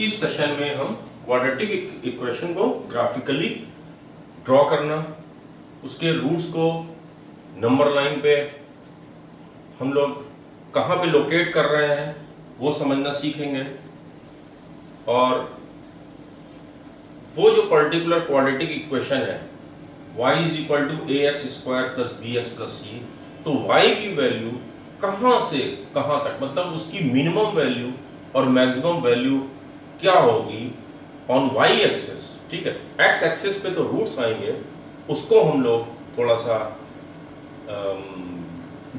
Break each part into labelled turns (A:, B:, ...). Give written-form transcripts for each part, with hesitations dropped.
A: इस सेशन में हम क्वाड्रेटिक इक्वेशन को ग्राफिकली ड्रॉ करना, उसके रूट्स को नंबर लाइन पे हम लोग कहाँ पे लोकेट कर रहे हैं वो समझना सीखेंगे। और वो जो पर्टिकुलर क्वाड्रेटिक इक्वेशन है y is equal to a x square plus b x plus c, तो y की वैल्यू कहाँ से कहाँ तक, मतलब उसकी मिनिमम वैल्यू और मैक्सिमम वैल्यू क्या होगी ऑन y एक्सिस। ठीक है, x एक्सिस पे तो रूट्स आएंगे, उसको हम लोग थोड़ा सा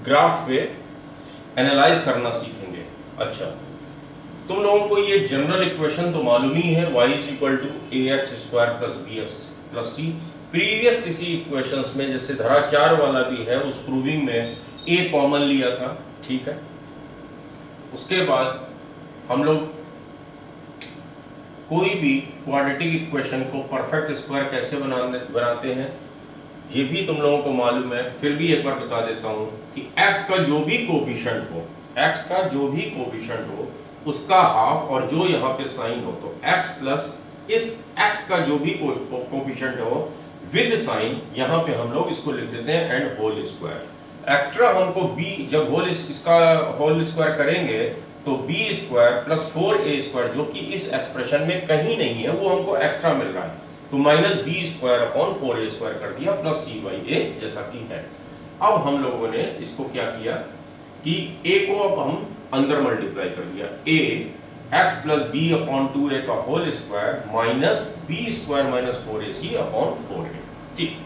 A: ग्राफ पे एनालाइज करना सीखेंगे। अच्छा, तुम लोगों को ये जनरल इक्वेशन तो मालूम ही है, y is equal to a x square plus b x plus c. Previous किसी इक्वेशंस में जैसे धारा 4 वाला भी है, उस प्रूविंग में a कॉमन लिया था। ठीक है, उसके बाद हम लोग कोई भी क्वाड्रेटिक इक्वेशन को परफेक्ट स्क्वायर कैसे बनाते हैं ये भी तुम लोगों को मालूम है, फिर भी एक बार बता देता हूं कि x का जो भी कोफिशिएंट हो, x का जो भी कोफिशिएंट हो उसका हाफ और जो यहाँ पे साइन हो, तो x प्लस इस x का जो भी कोफिशिएंट हो विद साइन, यहाँ पे हम लोग इसको लिख देते हैं एंड होल स्क्वायर। एक्स्ट्रा हमको b जब इसका होल स्क्वायर करेंगे तो b square plus 4a square जो कि इस एक्सप्रेशन में कहीं नहीं है वो हमको एक्स्ट्रा मिल रहा है, तो minus B square upon 4a square कर दिया प्लस सी बाई ए जैसा कि है। अब हम लोगों ने इसको क्या किया कि a को अब हम अंदर मल्टीप्लाई कर दिया, a x plus b upon 2a का whole square minus B square minus 4ac upon 4a। ठीक,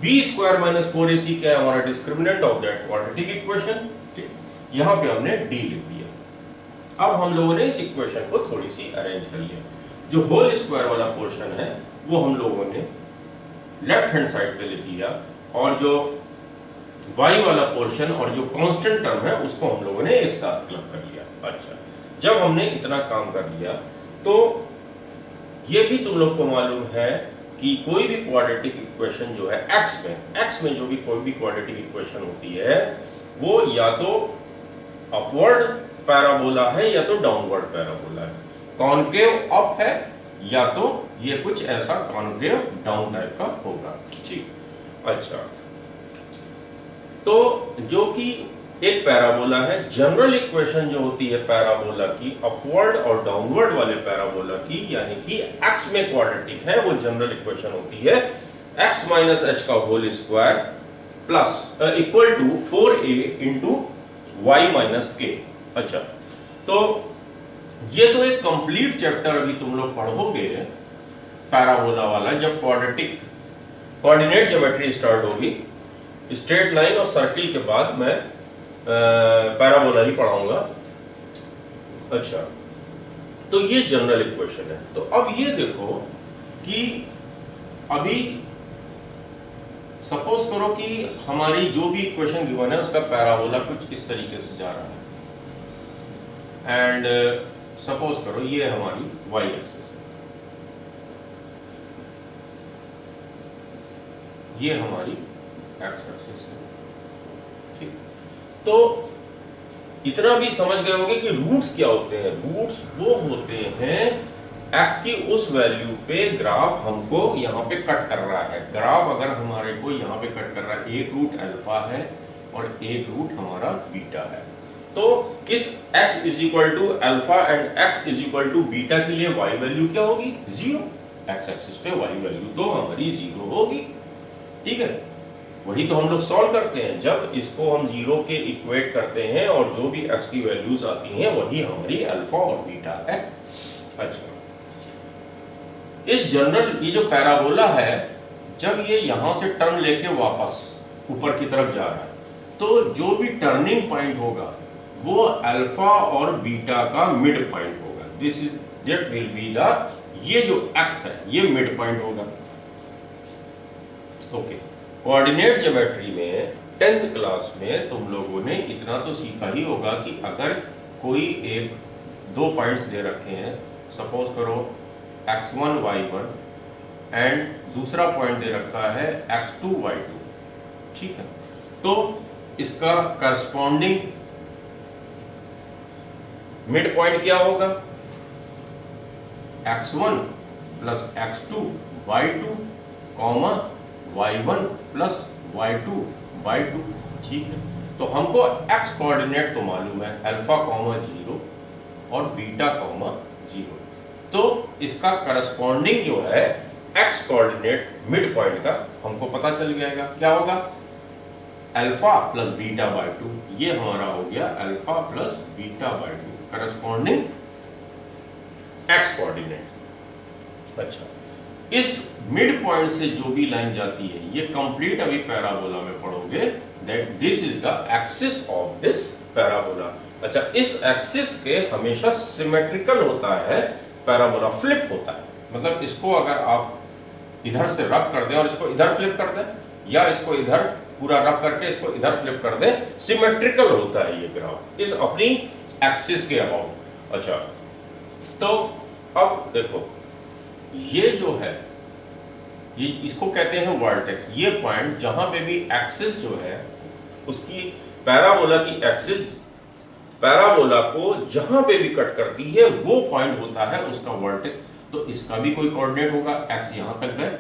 A: बी स्क्वायर माइनस 4ac क्या है, हमारा discriminant of that quadratic equation. ठीक, यहां पे हमने d लिख दिया। अब हम लोगों ने इस इक्वेशन को थोड़ी सी अरेंज कर लिया। जो होल स्क्वायर वाला पोर्शन है वो हम लोगों ने लेफ्ट हैंड साइड पे लिख लिया, और जो y वाला पोर्शन और जो कांस्टेंट टर्म है उसको हम लोगों ने एक साथ क्लब कर लिया। अच्छा, जब हमने इतना काम कर लिया तो ये भी तुम लोग को मालूम है कि कोई भी क्वाड्रेटिक इक्वेशन जो है x में जो भी कोई भी क्वाड्रेटिक इक्वेशन होती है वो या तो अपवर्ड पैराबोला है या तो डाउनवर्ड पैराबोला है, कॉनकेव अप है या तो ये कुछ ऐसा कॉनकेव डाउन टाइप का होगा। ठीक, अच्छा, तो जो कि एक पैराबोला है, जनरल इक्वेशन जो होती है पैराबोला की, अपवर्ड और डाउनवर्ड वाले पैराबोला की, यानी कि x में क्वाड्रेटिक है, वो जनरल इक्वेशन होती है x माइनस h का whole square plus equal to 4a into y minus k। अच्छा, तो ये तो एक कंप्लीट चैप्टर अभी तुम लोग पढ़ोगे पैराबोला वाला, जब कोऑर्डिनेट ज्योमेट्री स्टार्ट होगी, स्ट्रेट लाइन और सर्किल के बाद मैं पैराबोला ही पढ़ाऊंगा। अच्छा, तो ये जनरल इक्वेशन है। तो अब ये देखो कि अभी सपोज करो कि हमारी जो भी इक्वेशन गिवन है उसका पैराबोला कुछ इस तरीके से जा रहा है, एंड सपोज करो ये हमारी y एक्सिस है, ये हमारी x एक्सिस है। ठीक, तो इतना भी समझ गए होंगे कि रूट्स क्या होते हैं। रूट्स वो होते हैं x की उस वैल्यू पे ग्राफ हमको यहाँ पे कट कर रहा है। ग्राफ अगर हमारे को यहाँ पे कट कर रहा है, एक रूट अल्फा है और एक रूट हमारा बीटा है, तो इस x is equal to alpha and x is equal to beta के लिए y वैल्यू क्या होगी, 0। x एक्सिस पे y वैल्यू तो हमारी 0 होगी। ठीक है, वही तो हम लोग सॉल्व करते हैं, जब इसको हम 0 के इक्वेट करते हैं और जो भी x की वैल्यूज आती हैं वही हमारी अल्फा और बीटा है। अच्छा, इस जनरल ये जो पैराबोला है, जब ये यहां से टर्न लेके वापस ऊपर की तरफ जा रहा है, तो जो भी टर्निंग पॉइंट होगा वो अल्फा और बीटा का मिड पॉइंट होगा। दैट विल बी द, ये जो x है ये मिड पॉइंट होगा। ओके, कोऑर्डिनेट ज्योमेट्री में 10th क्लास में तुम लोगों ने इतना तो सीखा ही होगा कि अगर कोई एक दो पॉइंट्स दे रखे हैं, सपोज करो x1 y1 एंड दूसरा पॉइंट दे रखा है x2 y2। ठीक है, तो इसका करस्पॉन्डिंग मिड पॉइंट क्या होगा, x1 plus x2 y2 comma y1 plus y2 y2। ठीक है, तो हमको x कोऑर्डिनेट तो मालूम है, अल्फा कॉमा 0 और बीटा कॉमा 0। तो इसका करस्पॉन्डिंग जो है x कोऑर्डिनेट मिड पॉइंट का हमको पता चल जाएगा। क्या होगा? अल्फा प्लस बीटा बाय 2, ये हमारा हो गया alpha plus beta by 2 corresponding x coordinate. अच्छा, इस मिड पॉइंट से जो भी लाइन जाती है, ये कंप्लीट अभी पैराबोला में पढ़ोगे, that this is the axis of this parabola. अच्छा, इस एक्सिस के हमेशा सिमेट्रिकल होता है पैराबोला, फ्लिप होता है। मतलब इसको अगर आप इधर से रब कर दें और इसको इधर फ्लिप कर दें, या इसको इधर पूरा रब करके इसको इधर फ्लिप कर दें, सिमेट्रिकल होता है ये ग्राफ इस अपनी एक्सिस के अबाउट। अच्छा, तो अब देखो, ये जो है, ये इसको कहते हैं वर्टेक्स। ये पॉइंट जहां पे भी एक्सिस जो है उसकी पैराबोला की एक्सिस पैराबोला को जहां पे भी कट करती है, वो पॉइंट होता है उसका वर्टेक्स। तो इसका भी कोई कोऑर्डिनेट होगा, x यहां तक गए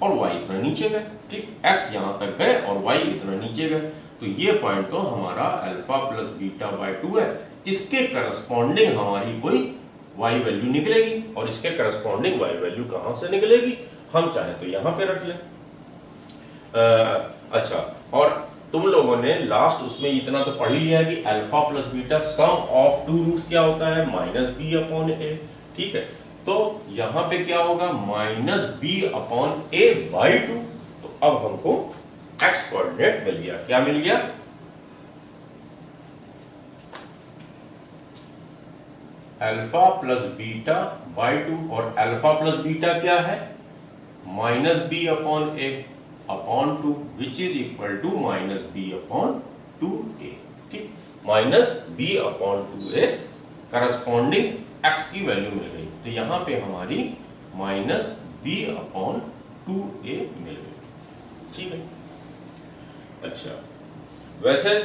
A: और y इतना नीचे गए। ठीक, x यहां तक गए और y इतना नीचे गए, तो ये पॉइंट तो हमारा अल्फा प्लस बीटा बाय 2 है। इसके करस्पॉन्डिंग हमारी कोई y वैल्यू निकलेगी, और इसके करस्पॉन्डिंग y वैल्यू कहां से निकलेगी? हम चाहे तो यहां पे रख लें। अच्छा, और तुम लोगों ने लास्ट उसमें इतना तो पढ़ ही लिया है कि alpha plus beta sum of two roots क्या होता है? Minus B upon A. ठीक है, तो यहां पे क्या होगा? Minus B upon A by 2। तो अब हमको एक्स कोऑर्डिनेट मिल गया। क्या मिल गया? अल्फा प्लस बीटा बाई 2, और अल्फा प्लस बीटा क्या है? Minus B upon A upon 2, which is equal to minus B upon 2a। ठीक, minus B upon 2a corresponding x की वैल्यू मिल गई। तो यहां पे हमारी माइनस बी अपॉन 2a मिल गई। ठीक है, अच्छा, वैसे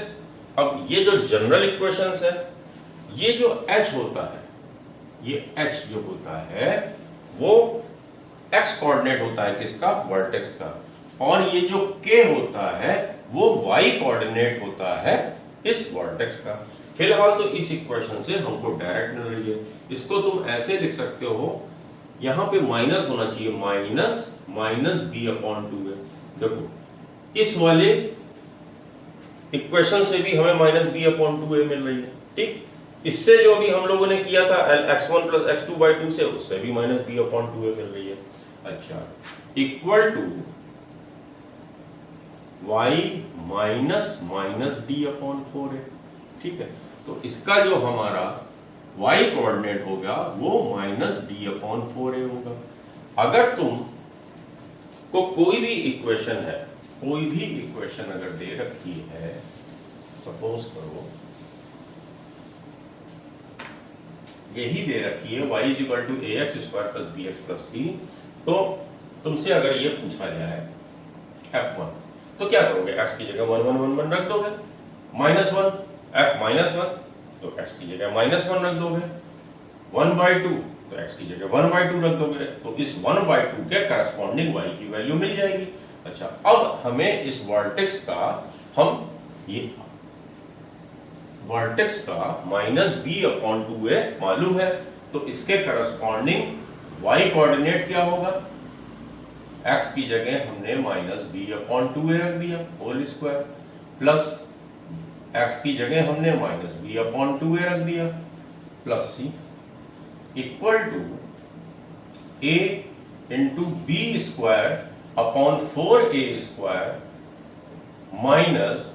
A: अब ये जो जनरल इक्वेशंस है, ये जो h होता है, ये h जो होता है वो x कोऑर्डिनेट होता है किसका? वर्टेक्स का। और ये जो k होता है वो y कोऑर्डिनेट होता है इस वर्टेक्स का। फिलहाल तो इस इक्वेशन से हमको डायरेक्ट मिल रही है। इसको तुम ऐसे लिख सकते हो, यहां पे माइनस होना चाहिए, माइनस माइनस बी अपॉन 2 है। देखो, इस वाले इक्वेशन से भी हमें माइनस बी अपॉन 2a मिल रही है। ठीक, इससे जो भी हम लोगों ने किया था x1 प्लस x2 बाई 2 से, उससे भी माइनस बी अपॉन 2a मिल रही है। अच्छा, equal to y minus minus D upon 4a। ठीक है, तो इसका जो हमारा y कोऑर्डिनेट होगा वो माइनस डी अपॉन 4a होगा। अगर तुम को कोई भी इक्वेशन है, कोई भी इक्वेशन अगर दे रखी है, सपोज करो यही दे रखी है y is equal to ax square plus bx plus c, तो तुमसे अगर ये पूछा जाए f1, तो क्या करोगे? x की जगह 1 1 1 1 रख दोगे, माइनस 1 f माइनस 1, तो x की जगह माइनस 1 रख दोगे, 1 बाई 2, तो x की जगह 1 बाई 2 रख दोगे, तो इस 1 बाई 2 के करस्पॉन्डिंग y की वैल्यू मिल जाएगी। अच्छा, अब हमें इस वर्टेक्स का, हम ये वर्टेक्स का माइनस बी अपॉन 2a मालूम है, तो इसके करस्पॉन्डिंग y कोऑर्डिनेट क्या होगा? x की जगह हमने माइनस बी अपॉन 2a रख दिया होल स्क्वायर, प्लस x की जगह हमने माइनस बी अपॉन 2a रख दिया plus c, equal to a into B square upon 4a square minus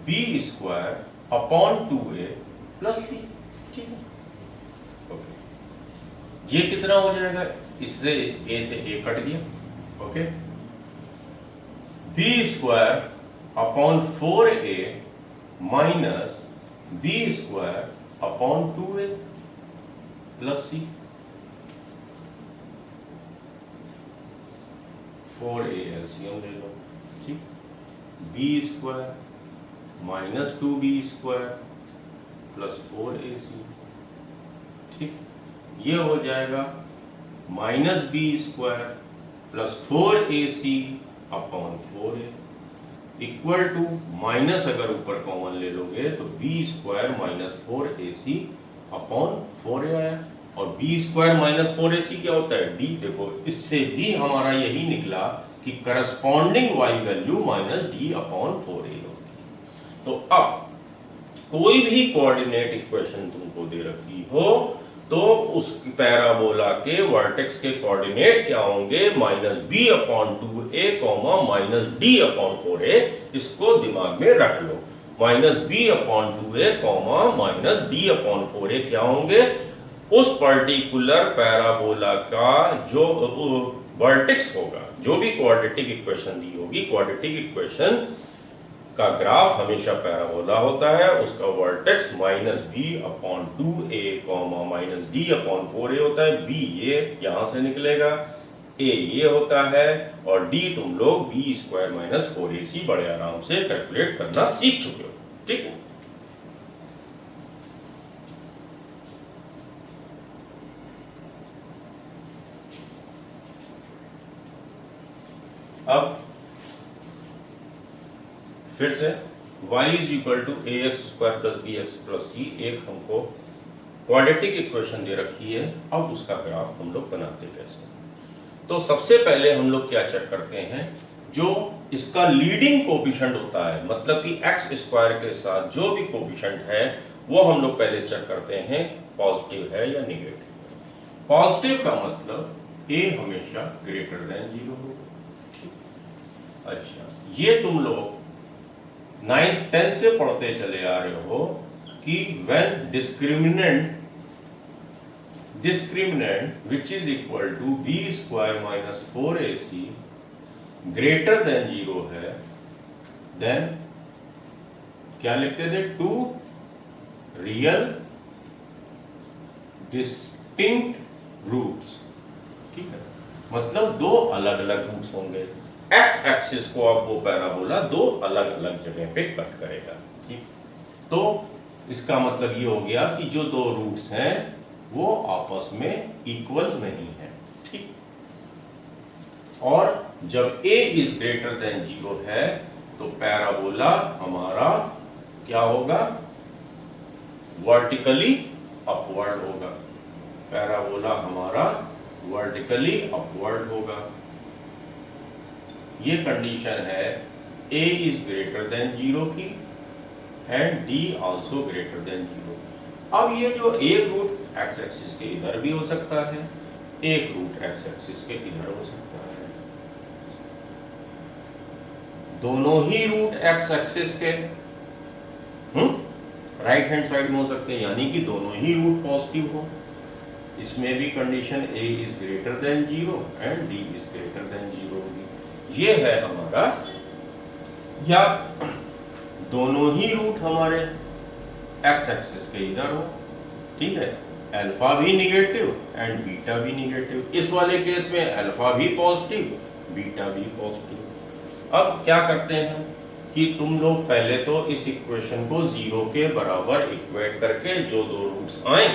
A: B square upon 2a plus c। ठीक है, ओके, ये कितना हो जाएगा? इससे a से a कट गया। Okay, B square upon 4a minus B square upon 2a plus c, 4a LCM ले लो। ठीक, B square minus 2b square plus 4ac। ठीक, ये हो जाएगा minus B square plus 4ac upon 4a equal to minus अगर ऊपर common ले लोगे तो B square minus 4ac upon 4a आया। और बी स्क्वायर माइनस 4ac क्या होता है? डी। देखो इससे भी हमारा यही निकला कि corresponding y value minus D upon 4a होती है। तो अब कोई भी कोऑर्डिनेट इक्वेशन तुमको दे रखी हो तो उस पैराबोला के वर्टेक्स के कोऑर्डिनेट क्या होंगे? Minus B upon 2a comma minus D upon 4a। इसको दिमाग में रख लो। Minus B upon 2a comma minus D upon 4a क्या होंगे? उस पर्टिकुलर पैराबोला का जो वर्टेक्स होगा, जो भी क्वाड्रेटिक इक्वेशन दी होगी, क्वाड्रेटिक इक्वेशन का ग्राफ हमेशा पैराबोला होता है, उसका vertex minus B upon 2a comma minus D upon 4a होता है। बी ये यहां से निकलेगा, ए ये होता है, और डी तुम लोग बी स्क्वायर माइनस 4ac बड़े आराम से कैलकुलेट करना सीख चुके हो। ठीक है। अब फिर से y is equal to a x square plus b x plus c, एक हमको क्वाड्रेटिक इक्वेशन दे रखी है। अब उसका ग्राफ हम लोग बनाते कैसे? तो सबसे पहले हम लोग क्या चेक करते हैं? जो इसका लीडिंग कोफिशिएंट होता है, मतलब कि एक्स स्क्वायर के साथ जो भी कोफिशिएंट है वो हम लोग पहले चेक करते हैं पॉजिटिव है या निगेटिव। पॉजिटिव का मतलब ए हमेशा ग्रेटर देन 0 होगा। अच्छा, ये तुम लोग 9th 10th से पढ़ते चले आ रहे हो कि when discriminant which is equal to b square minus 4ac greater than 0 है, then क्या लिखते थे? Two real distinct roots. ठीक है, मतलब दो अलग अलग रूट्स होंगे। एक्स एक्सिस को अब वो पैराबोला दो अलग अलग जगह पे कट करेगा। ठीक, तो इसका मतलब ये हो गया कि जो दो रूट्स हैं वो आपस में इक्वल नहीं है। ठीक, और जब a इज ग्रेटर देन 0 है तो पैराबोला हमारा क्या होगा? वर्टिकली अपवर्ड होगा। पैराबोला हमारा वर्टिकली अपवर्ड होगा। ये कंडीशन है a इज ग्रेटर देन 0 की and d also greater than 0। अब ये जो एक रूट एक्स एक्सिस के इधर भी हो सकता है, एक रूट एक्स एक्सिस के इधर हो सकता है। दोनों ही रूट एक्स एक्सिस के राइट हैंड साइड में हो सकते हैं, यानी कि दोनों ही रूट पॉजिटिव हो। इसमें भी condition a is greater than 0 and d is greater than 0 होगी। ये है हमारा, या दोनों ही रूट हमारे एक्स एक्सिस के इधर हो। ठीक है, अल्फा भी निगेटिव एंड बीटा भी निगेटिव। इस वाले केस में अल्फा भी पॉजिटिव, बीटा भी पॉजिटिव। अब क्या करते हैं कि तुम लोग पहले तो इस इक्वेशन को 0 के बराबर इक्वेट करके जो दो रूट्स आए,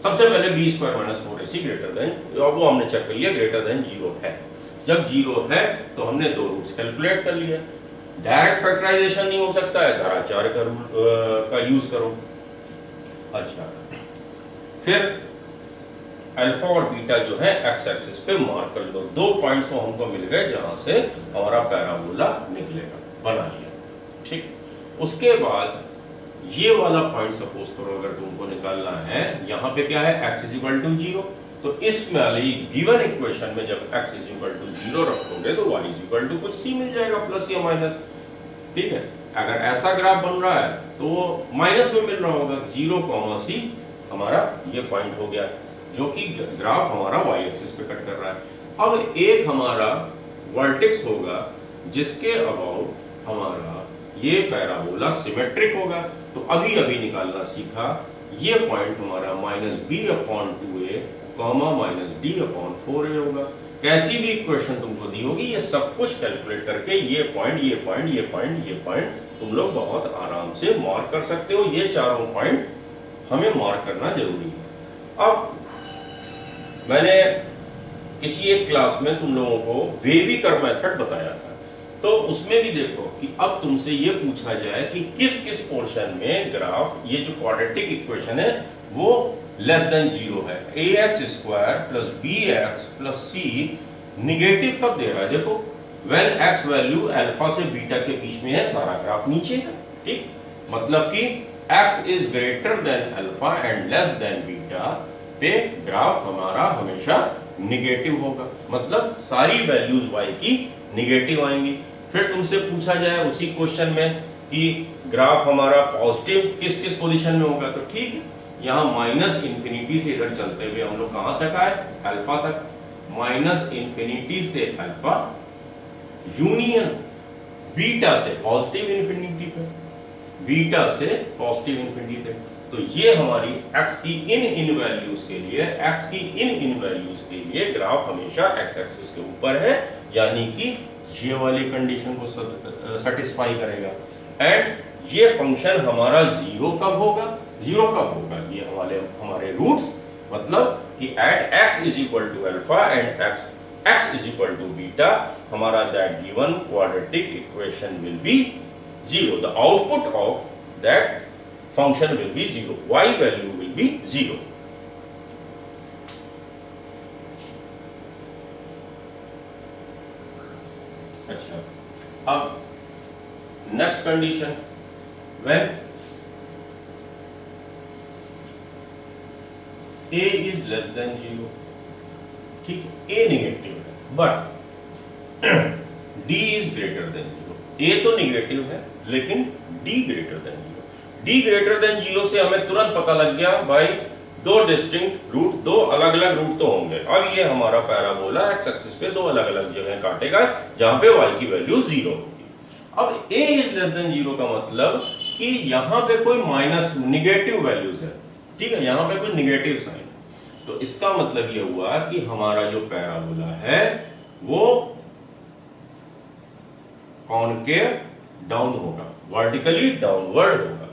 A: सबसे पहले B square minus 4ac greater than, वो हमने चेक कर लिया ग्रेटर देन 0 है। जब 0 है तो हमने दो रूट्स कैलकुलेट कर लिया। डायरेक्ट फैक्टराइजेशन नहीं हो सकता है, धाराचार का रूल का यूज करो। अच्छा, फिर अल्फा और बीटा जो है एक्स एक्सिस पे मार्क कर लो। दो पॉइंट्स तो हमको मिल गए जहां से हमारा पैराबोला निकलेगा, बना लिया। ठीक, उसके बाद ये वाला पॉइंट सपोज करो अगर तुमको निकालना है, यहाँ पे क्या है? x is equal to 0। तो इस वाली गिवन इक्वेशन में जब x इज इक्वल टू 0 रखोगे तो y इज इक्वल टू कुछ c मिल जाएगा, प्लस या माइनस। ठीक है, अगर ऐसा ग्राफ बन रहा है तो माइनस में मिल रहा होगा। 0, c हमारा ये पॉइंट हो गया, जो कि ग्राफ हमारा y एक्सिस पे कट कर रहा है। अब एक हमारा वर्टेक्स होगा जिसके अबाउट हमारा ये पैराबोला सिमेट्रिक होगा। तो अभी अभी निकालना सीखा, ये पॉइंट हमारा minus B upon 2a comma minus D upon 4a होगा। कैसी भी इक्वेशन तुमको दी होगी, ये सब कुछ कैलकुलेट करके ये पॉइंट, ये पॉइंट, ये पॉइंट, ये पॉइंट तुम लोग बहुत आराम से मार्क कर सकते हो। ये चारों पॉइंट हमें मार्क करना जरूरी है। अब मैंने किसी एक क्लास में तुम लोगों को वेविकर मेथड बताया था, तो उसमें भी देखो कि अब तुमसे ये पूछा जाए कि किस किस पोर्शन में ग्राफ ये जो क्वाड्रेटिक इक्वेशन है वो लेस देन 0 है। ax² plus bx plus c negative कब दे रहा है? देखो व्हेन x वैल्यू अल्फा से बीटा के बीच में है, सारा ग्राफ नीचे है। ठीक, मतलब कि x is greater then alpha and less than beta पे ग्राफ हमारा हमेशा निगेटिव होगा, मतलब सारी वैल्यूज y की निगेटिव आएंगी। फिर तुमसे पूछा जाए उसी क्वेश्चन में कि ग्राफ हमारा पॉजिटिव किस किस पोजीशन में होगा, तो ठीक है, यहाँ माइनस इंफिनिटी से इधर चलते हुए हम लोग कहां तक आए? अल्फा तक। माइनस इंफिनिटी से अल्फा यूनियन बीटा से पॉजिटिव इंफिनिटी पे, बीटा से पॉजिटिव इंफिनिटी तक। तो ये हमारी x की इन वैल्यूज के लिए, x की इन वैल्यूज के लिए ग्राफ हमेशा x एक्सिस के ऊपर है, यानी कि ये वाली कंडीशन को सेटिस्फाई करेगा। एंड ये फंक्शन हमारा जीरो कब होगा? जीरो कब होगा? ये हमारे रूट्स, मतलब कि at x is equal to alpha and x is equal to beta, हमारा that given quadratic equation will be zero. The output of that function will be 0, y value will be 0. अच्छा, अब next condition, when a is less than 0, ठीक, a negative है but d is greater than 0। a तो negative है लेकिन d greater than 0। d greater than 0 से हमें तुरंत पता लग गया भाई दो डिस्टिंक्ट रूट, दो अलग अलग रूट तो होंगे। अब ये हमारा पैराबोला एक्स एक्सिस पे दो अलग अलग जगह काटेगा जहां पे y की वैल्यू 0 होगी। अब a इज लेस देन 0 का मतलब कि यहां पे कोई माइनस निगेटिव वैल्यूज है, ठीक है, यहां पे कोई निगेटिव साइन है। तो इसका मतलब ये हुआ कि हमारा जो पैराबोला है वो कॉनकेव डाउन होगा, वर्टिकली डाउनवर्ड होगा।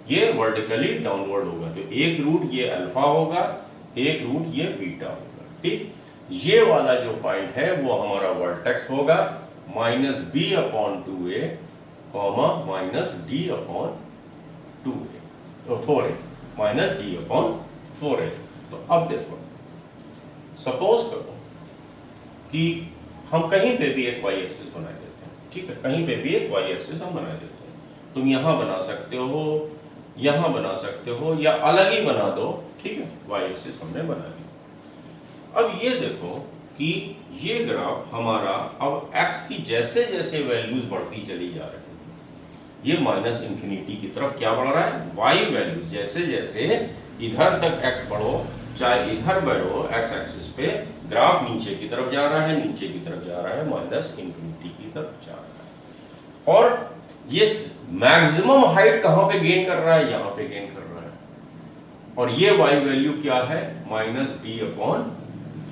A: ये वर्टिकली डाउनवर्ड होगा, तो एक रूट ये अल्फा होगा, एक रूट ये बीटा होगा। ठीक, ये वाला जो पॉइंट है वो हमारा वर्टेक्स होगा minus B upon 2a comma minus D upon 2a, तो 4a minus D upon 4a। तो अब देखो, सपोज करो कि हम कहीं पे भी एक y एक्सिस बना देते हैं, ठीक है, कहीं पे भी एक y एक्सिस हम बना देते हैं। तुम यहां बना सकते हो, यहां बना सकते हो, या अलग ही बना दो, ठीक है, y एक्सिस हमने बना दी। अब ये देखो कि ये ग्राफ हमारा अब x की जैसे जैसे वैल्यूज बढ़ती चली जा रही है, ये माइनस इंफिनिटी की तरफ क्या बढ़ रहा है? y वैल्यू जैसे जैसे इधर तक x बढ़ो, चाहे इधर बढ़ो, x एक्सिस पे ग्राफ नीचे की तरफ जा रहा है, नीचे की तरफ जा रहा है, माइनस इंफिनिटी की तरफ जा रहा है। और ये मैक्सिमम हाइट कहां पे गेन कर रहा है? यहां पे गेन कर रहा है। और ये y वैल्यू क्या है? माइनस डी अपॉन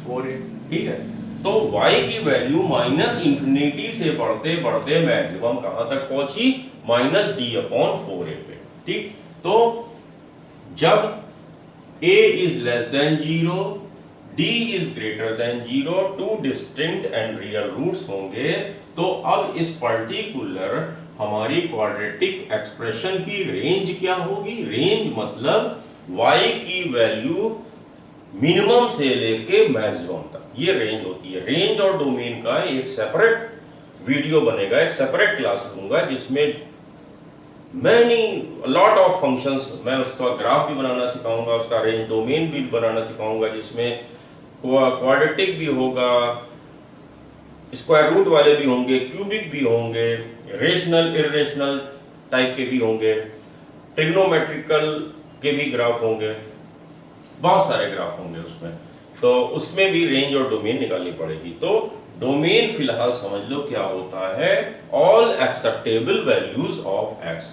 A: 4a, ठीक है। तो y की वैल्यू माइनस इंफिनिटी से बढ़ते बढ़ते मैक्सिमम कहां तक पहुंची? माइनस डी अपॉन 4a पे, ठीक। तो जब a is less than 0, d is greater than 0, two distinct and real roots होंगे, तो अब इस पर्टिकुलर हमारी क्वाड्रेटिक एक्सप्रेशन की रेंज क्या होगी? रेंज मतलब y की वैल्यू मिनिमम से लेके मैक्सिमम तक, ये रेंज होती है। रेंज और डोमेन का एक सेपरेट वीडियो बनेगा, एक सेपरेट क्लास दूंगा जिसमें लॉट ऑफ फंक्शंस, मैं उसका ग्राफ भी बनाना सिखाऊंगा, उसका रेंज डोमेन भी बनाना सिखाऊंगा, जिसमें क्वाड्रेटिक भी होगा, स्क्वायर रूट वाले भी होंगे, क्यूबिक भी होंगे, रेशनल इरेशनल टाइप के भी होंगे, ट्रिग्नोमेट्रिकल के भी ग्राफ होंगे, बहुत सारे ग्राफ होंगे उसमें। तो उसमें भी रेंज और डोमेन निकालनी पड़ेगी। तो डोमेन फिलहाल समझ लो क्या होता है, all acceptable values of x.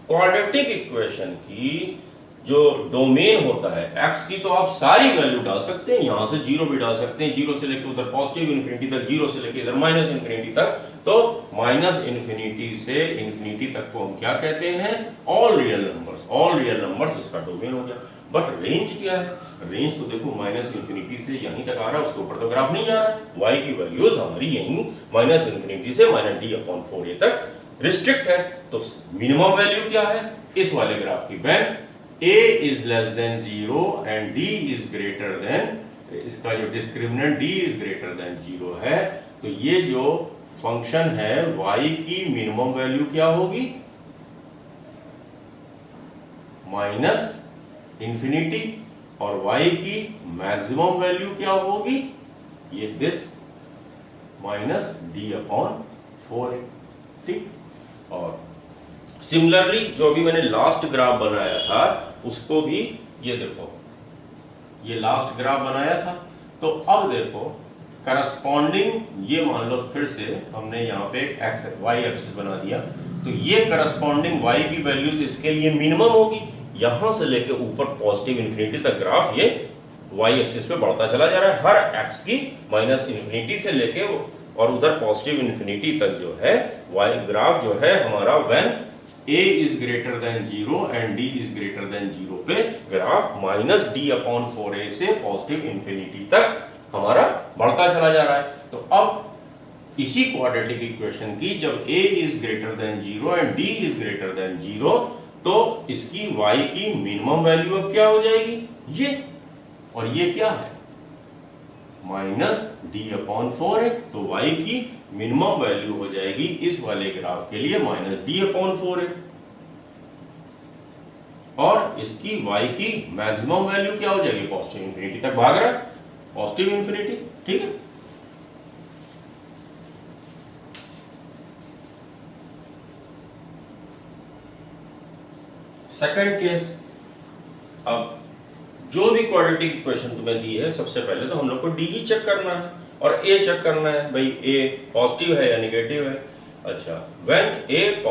A: Quadratic equation की जो डोमेन होता है x की, तो आप सारी वैल्यू डाल सकते हैं, यहां से जीरो भी डाल सकते हैं, जीरो से लेकर उधर पॉजिटिव इंफिनिटी तक, जीरो से लेकर इधर माइनस इंफिनिटी तक। तो माइनस इंफिनिटी से इंफिनिटी तक को हम क्या कहते हैं? All real numbers. All real numbers इसका डोमेन हो गया। बट रेंज क्या है? रेंज तो देखो माइनस इंफिनिटी से यहीं तक आ रहा है, उसके ऊपर तो ग्राफ नहीं जा रहा है। y की वैल्यूज हमारी यहीं माइनस इंफिनिटी से माइनस d/4a तक रिस्ट्रिक्ट है। तो मिनिमम वैल्यू क्या है इस वाले ग्राफ की? When a is less than 0 and d is greater then, इसका जो discriminant d is greater than 0 है, तो ये जो फंक्शन है y की मिनिमम वैल्यू क्या होगी? Minus infinity. और y की मैक्सिमम वैल्यू क्या होगी? ये दिस माइनस d/4a। ठीक। और सिमिलरली जो भी मैंने लास्ट ग्राफ बनाया था उसको भी, ये देखो ये लास्ट ग्राफ बनाया था, तो अब देखो करस्पॉन्डिंग, ये मान लो फिर से हमने यहाँ पे एक एक्स वाई एक्सिस बना दिया, तो ये करस्पॉन्डिंग y की वैल्यू इसके लिए मिनिमम होगी। यहां से लेके ऊपर पॉजिटिव इंफिनिटी तक ग्राफ ये y एक्सिस पे बढ़ता चला जा रहा है, हर x की माइनस इंफिनिटी से लेके और उधर पॉजिटिव इंफिनिटी तक जो है y ग्राफ जो है हमारा when a is greater than 0 and d is greater than 0 पे ग्राफ माइनस d/4a से पॉजिटिव इंफिनिटी तक हमारा बढ़ता चला जा रहा है। तो अब इसी क्वाड्रेटिक इक्वेशन की जब a is greater than 0 and d is greater than 0, तो इसकी y की मिनिमम वैल्यू अब क्या हो जाएगी? ये, और ये क्या है? Minus d/4a। तो y की मिनिमम वैल्यू हो जाएगी इस वाले ग्राफ के लिए माइनस d/4a, और इसकी y की मैक्सिमम वैल्यू क्या हो जाएगी? पॉजिटिव इंफिनिटी तक भाग रहा है, पॉजिटिव इंफिनिटी। ठीक है। सेकंड केस, अब जो भी क्वाड्रेटिक इक्वेशन तुम्हें दी है सबसे पहले तो हम लोग को डी ही चेक करना है और ए चेक करना है, भाई ए पॉजिटिव है या नेगेटिव है। अच्छा, व्हेन ए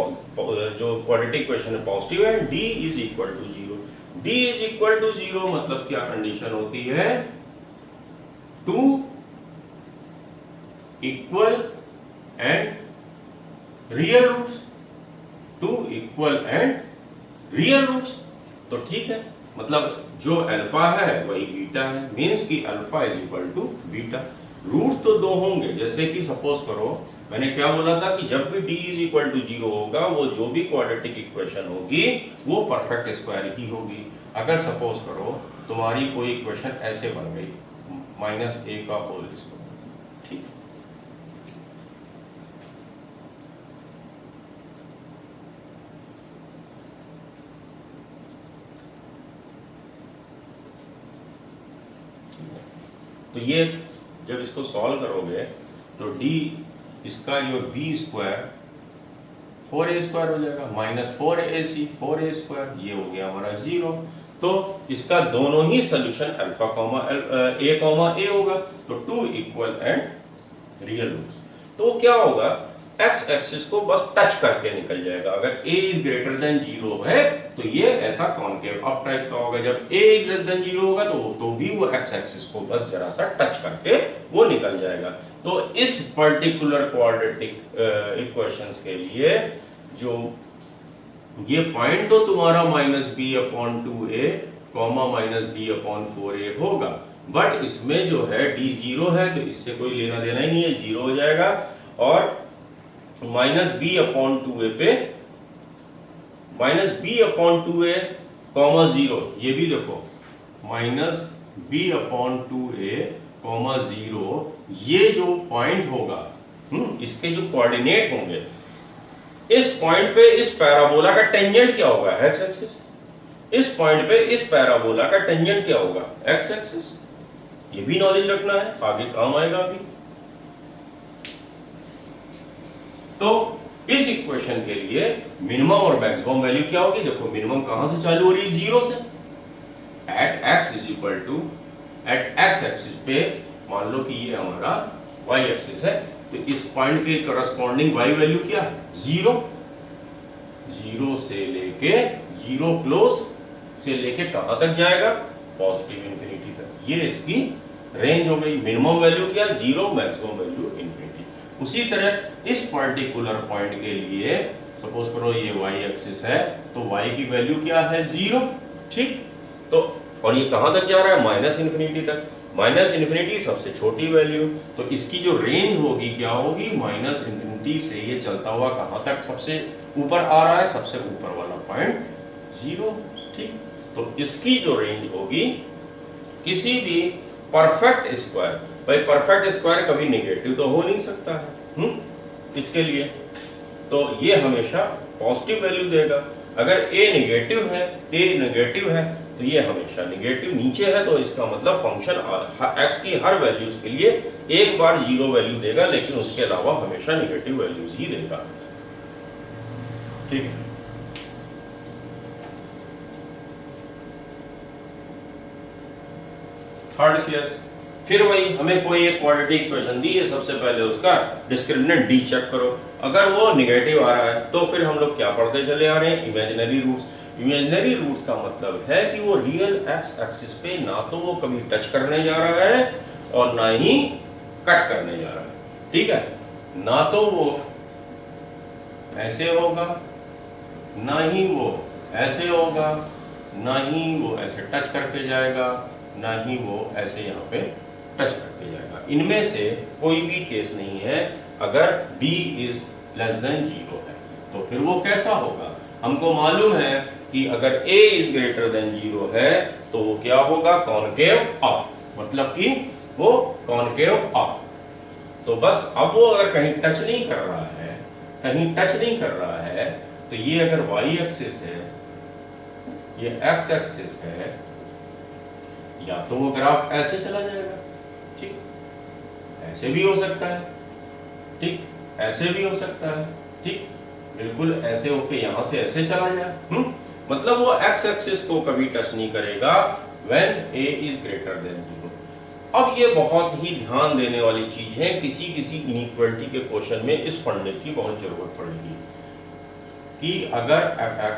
A: जो क्वाड्रेटिक इक्वेशन है पॉजिटिव है, D is equal to 0, D is equal to 0 मतलब क्या कंडीशन होती है? 2 equal and real roots, 2 equal and real roots. तो ठीक है, मतलब जो अल्फा है वही बीटा है, मींस कि alpha is equal to beta. Roots तो दो होंगे, जैसे कि सपोज करो मैंने क्या बोला था कि जब भी d इज इक्वल टू 0 होगा वो जो भी क्वाड्रेटिक इक्वेशन होगी वो परफेक्ट स्क्वायर ही होगी। अगर सपोज करो तुम्हारी कोई इक्वेशन ऐसे बन गई -a का होल स्क्वायर, ठीक, तो ये जब इसको सॉल्व करोगे तो d इसका जो b स्क्वायर 4a स्क्वायर हो जाएगा माइनस 4ac 4a स्क्वायर, ये हो गया हमारा 0। तो इसका दोनों ही सोल्यूशन अल्फा कॉमा a होगा, तो 2 इक्वल एंड रियल रूट्स। तो क्या होगा, एक्स एक्सिस को बस टच करके निकल जाएगा। अगर a इज ग्रेटर देन 0 है तो ये ऐसा कॉनकेव अप टाइप का होगा, जब a इज लेस देन 0 होगा तो भी वो एक्स एक्सिस को बस जरा सा टच करके वो निकल जाएगा। तो इस पर्टिकुलर क्वाड्रेटिक इक्वेशंस के लिए जो ये पॉइंट तो तुम्हारा -b/2a -d/4a होगा, बट इसमें जो है d 0 है तो इससे कोई लेना देना ही नहीं है, 0 हो जाएगा। और -b/2a पे -b/2a, 0, ये भी देखो -b/2a, 0, ये जो पॉइंट होगा, इसके जो कोऑर्डिनेट होंगे, इस पॉइंट पे इस पैराबोला का टेंजेंट क्या होगा? X axis. इस पॉइंट पे इस पैराबोला का टेंजेंट क्या होगा? X axis. ये भी नॉलेज रखना है, आगे काम आएगा अभी। तो इस इक्वेशन के लिए मिनिमम और मैक्सिमम वैल्यू क्या होगी? देखो मिनिमम कहां से चालू हो रही है? 0 से। At x is equal to, at x axis पे मान लो कि ये हमारा y एक्सिस है, तो इस पॉइंट के करस्पॉन्डिंग y वैल्यू क्या है? 0। 0 से लेके 0 क्लोज से लेके कहां तक जाएगा? पॉजिटिव इंफिनिटी तक। ये इसकी रेंज हो गई। मिनिमम वैल्यू क्या? 0, मैक्सिमम वैल्यू इंफिनिटी। उसी तरह इस पर्टिकुलर पॉइंट के लिए सपोज करो ये y एक्सिस है, तो y की वैल्यू क्या है? 0, ठीक। तो और ये कहां तक जा रहा है, माइनस इन्फिनिटी तक। माइनस इन्फिनिटी सबसे छोटी वैल्यू, तो इसकी जो रेंज होगी क्या होगी, माइनस इन्फिनिटी से ये चलता हुआ कहां तक सबसे ऊपर आ रहा है, सबसे ऊपर वाला पॉइंट 0। ठीक, तो इसकी जो रेंज होगी किसी भी परफेक्ट स्क्वायर, भाई परफेक्ट स्क्वायर कभी नेगेटिव तो हो नहीं सकता है इसके लिए, तो ये हमेशा पॉजिटिव वैल्यू देगा। अगर a नेगेटिव है तो ये हमेशा नेगेटिव, नीचे है तो इसका मतलब फंक्शन x की हर वैल्यूज के लिए एक बार 0 वैल्यू देगा, लेकिन उसके अलावा हमेशा नेगेटिव वैल्यूज ही देगा। ठीक है, थर्ड केस, फिर वही हमें कोई एक क्वाड्रेटिक इक्वेशन दी है, सबसे पहले उसका डिस्क्रिमिनेंट d चेक करो। अगर वो नेगेटिव आ रहा है तो फिर हम लोग क्या पढ़ते चले आ रहे हैं, इमेजिनरी रूट्स। इमेजिनरी रूट्स का मतलब है कि वो रियल एक्स एक्सिस पे ना तो वो कभी टच करने जा रहा है और ना ही कट करने जा रहा है। ठीक है, ना तो वो ऐसे होगा, ना ही वो ऐसे होगा, ना ही वो ऐसे टच करके जाएगा, ना ही वो ऐसे यहाँ पे टच करके जाएगा। इनमें से कोई भी केस नहीं है अगर b इज लेस देन 0 है। तो फिर वो कैसा होगा, हमको मालूम है कि अगर a इज ग्रेटर देन 0 है तो वो क्या होगा, कॉनकेव अप, मतलब कि वो कॉनकेव अप। तो बस अब वो अगर कहीं टच नहीं कर रहा है, कहीं टच नहीं कर रहा है, तो ये अगर y एक्सिस है, ये x एक्सिस है, या तो वो ग्राफ ऐसे चला जाएगा, ठीक, ऐसे भी हो सकता है, ठीक, ऐसे भी हो सकता है, ठीक, बिल्कुल ऐसे होके यहां से ऐसे चला जाए, मतलब वो x एक्सिस को कभी टच नहीं करेगा when a is greater than 0। अब ये बहुत ही ध्यान देने वाली चीज है, किसी किसी इनइक्वालिटी के क्वेश्चन में इस पढ़ने की बहुत जरूरत पड़ेगी कि अगर fx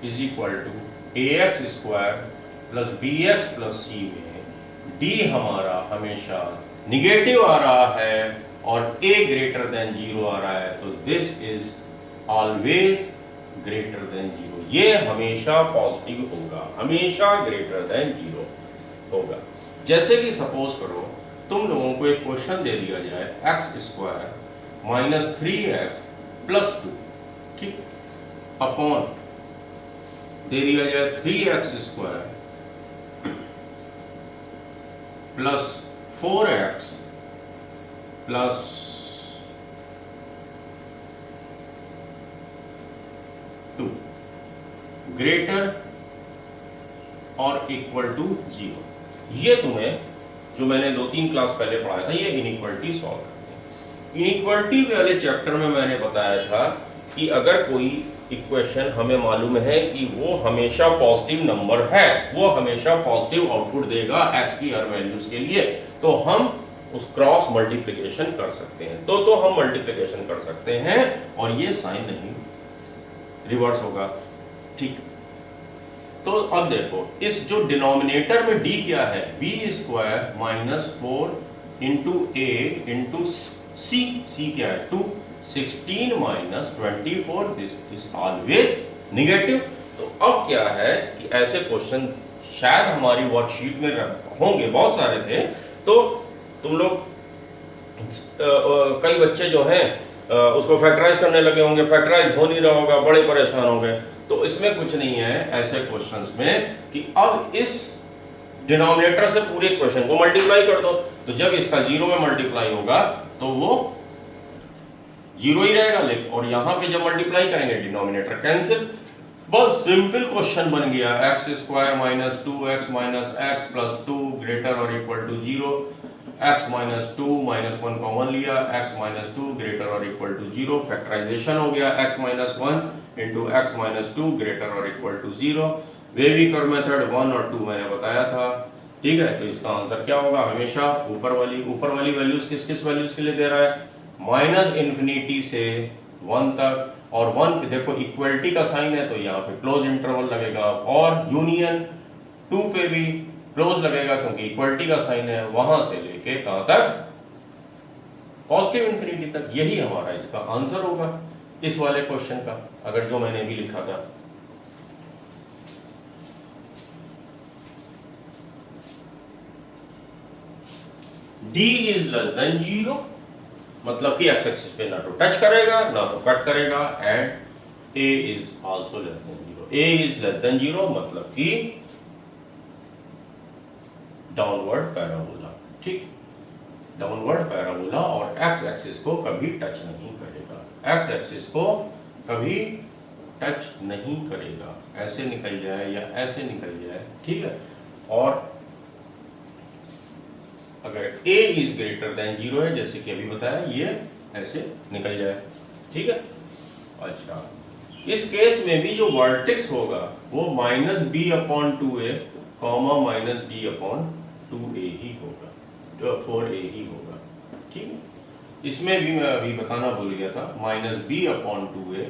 A: is equal to ax square plus bx plus c में d हमारा हमेशा निगेटिव आ रहा है और a ग्रेटर देन 0 आ रहा है, तो this is always greater than 0। ये हमेशा पॉजिटिव होगा, हमेशा ग्रेटर देन 0 होगा। जैसे कि सपोज करो तुम लोगों को एक क्वेश्चन दे दिया जाए x square minus 3x plus 2, ठीक, अपॉन दे दिया जाए 3x square plus 4x plus 2 greater और इक्वल टू 0। ये तुम्हें जो मैंने 2-3 क्लास पहले पढ़ाया था, ये इनइक्वालिटी सॉल्व करनी है। इनइक्वालिटी वाले चैप्टर में मैंने बताया था कि अगर कोई इक्वेशन हमें मालूम है कि वो हमेशा पॉजिटिव नंबर है, वो हमेशा पॉजिटिव आउटपुट देगा x की हर वैल्यूज के लिए, तो हम उस क्रॉस मल्टीप्लिकेशन कर सकते हैं। तो हम मल्टीप्लिकेशन कर सकते हैं और ये साइन नहीं रिवर्स होगा, ठीक। तो अब देखो इस जो डिनोमिनेटर में d क्या है, b square minus 4 into a into c क्या है 2, 16 minus 24, this is always negative. तो अब क्या है कि ऐसे क्वेश्चन शायद हमारी वर्कशीट में होंगे, बहुत सारे थे, तो तुम लोग कई बच्चे जो हैं उसको फैक्टराइज करने लगे होंगे, फैक्टराइज हो नहीं रहा होगा, बड़े परेशान हो गए। तो इसमें कुछ नहीं है ऐसे क्वेश्चंस में कि अब इस डिनोमिनेटर से पूरे क्वेश्चन को मल्टीप्लाई कर दो, तो जब इसका 0 में मल्टीप्लाई होगा तो वो 0 ही रहेगा, लेकिन और यहां पे जब मल्टीप्लाई करेंगे डिनोमिनेटर कैंसिल, बस सिंपल क्वेश्चन बन गया। X square minus 2x minus x plus 2 greater और equal to 0, x minus 2 minus 1 common लिया, x माइनस 2 ग्रेटर और इक्वल टू 0, फैक्टराइजेशन हो गया, x minus 1 into x minus 2 greater और इक्वल टू 0। वेविकर मेथड 1 और 2 मैंने बताया था, ठीक है। तो इसका आंसर क्या होगा, हमेशा ऊपर वाली वैल्यूज किस किस वैल्यूज के लिए दे रहा है, माइनस इन्फिनिटी से 1 तक, और 1 पे देखो इक्वलिटी का साइन है तो यहाँ पे क्लोज इंटरवल लगेगा, और यूनियन 2 पे भी क्लोज लगेगा क्योंकि इक्वलिटी का साइन है, वहां से लेके कहां तक, पॉजिटिव इन्फिनिटी तक। यही हमारा इसका आंसर होगा इस वाले क्वेश्चन का, अगर जो मैंने भी लिखा था। डी इज लेस देन 0, मतलब कि एक्स एक्सिस पे ना तो टच करेगा ना तो कट करेगा, and A is also less than 0। A is less than 0 मतलब कि डाउनवर्ड पैराबोला, ठीक, डाउनवर्ड पैराबोला, और एक्स एक्सिस को कभी टच नहीं करेगा, एक्स एक्सिस को कभी टच नहीं करेगा, ऐसे निकल जाए या ऐसे निकल जाए, ठीक है। और अगर a इज ग्रेटर देन 0 है, जैसे कि अभी बताया, ये ऐसे निकल जाए, ठीक है। अच्छा, इस केस में भी जो वर्टेक्स होगा वो -b/2a, -b/2a ही होगा, तो 4a ही होगा, ठीक है। इसमें भी मैं अभी बताना भूल गया था, -b/2a,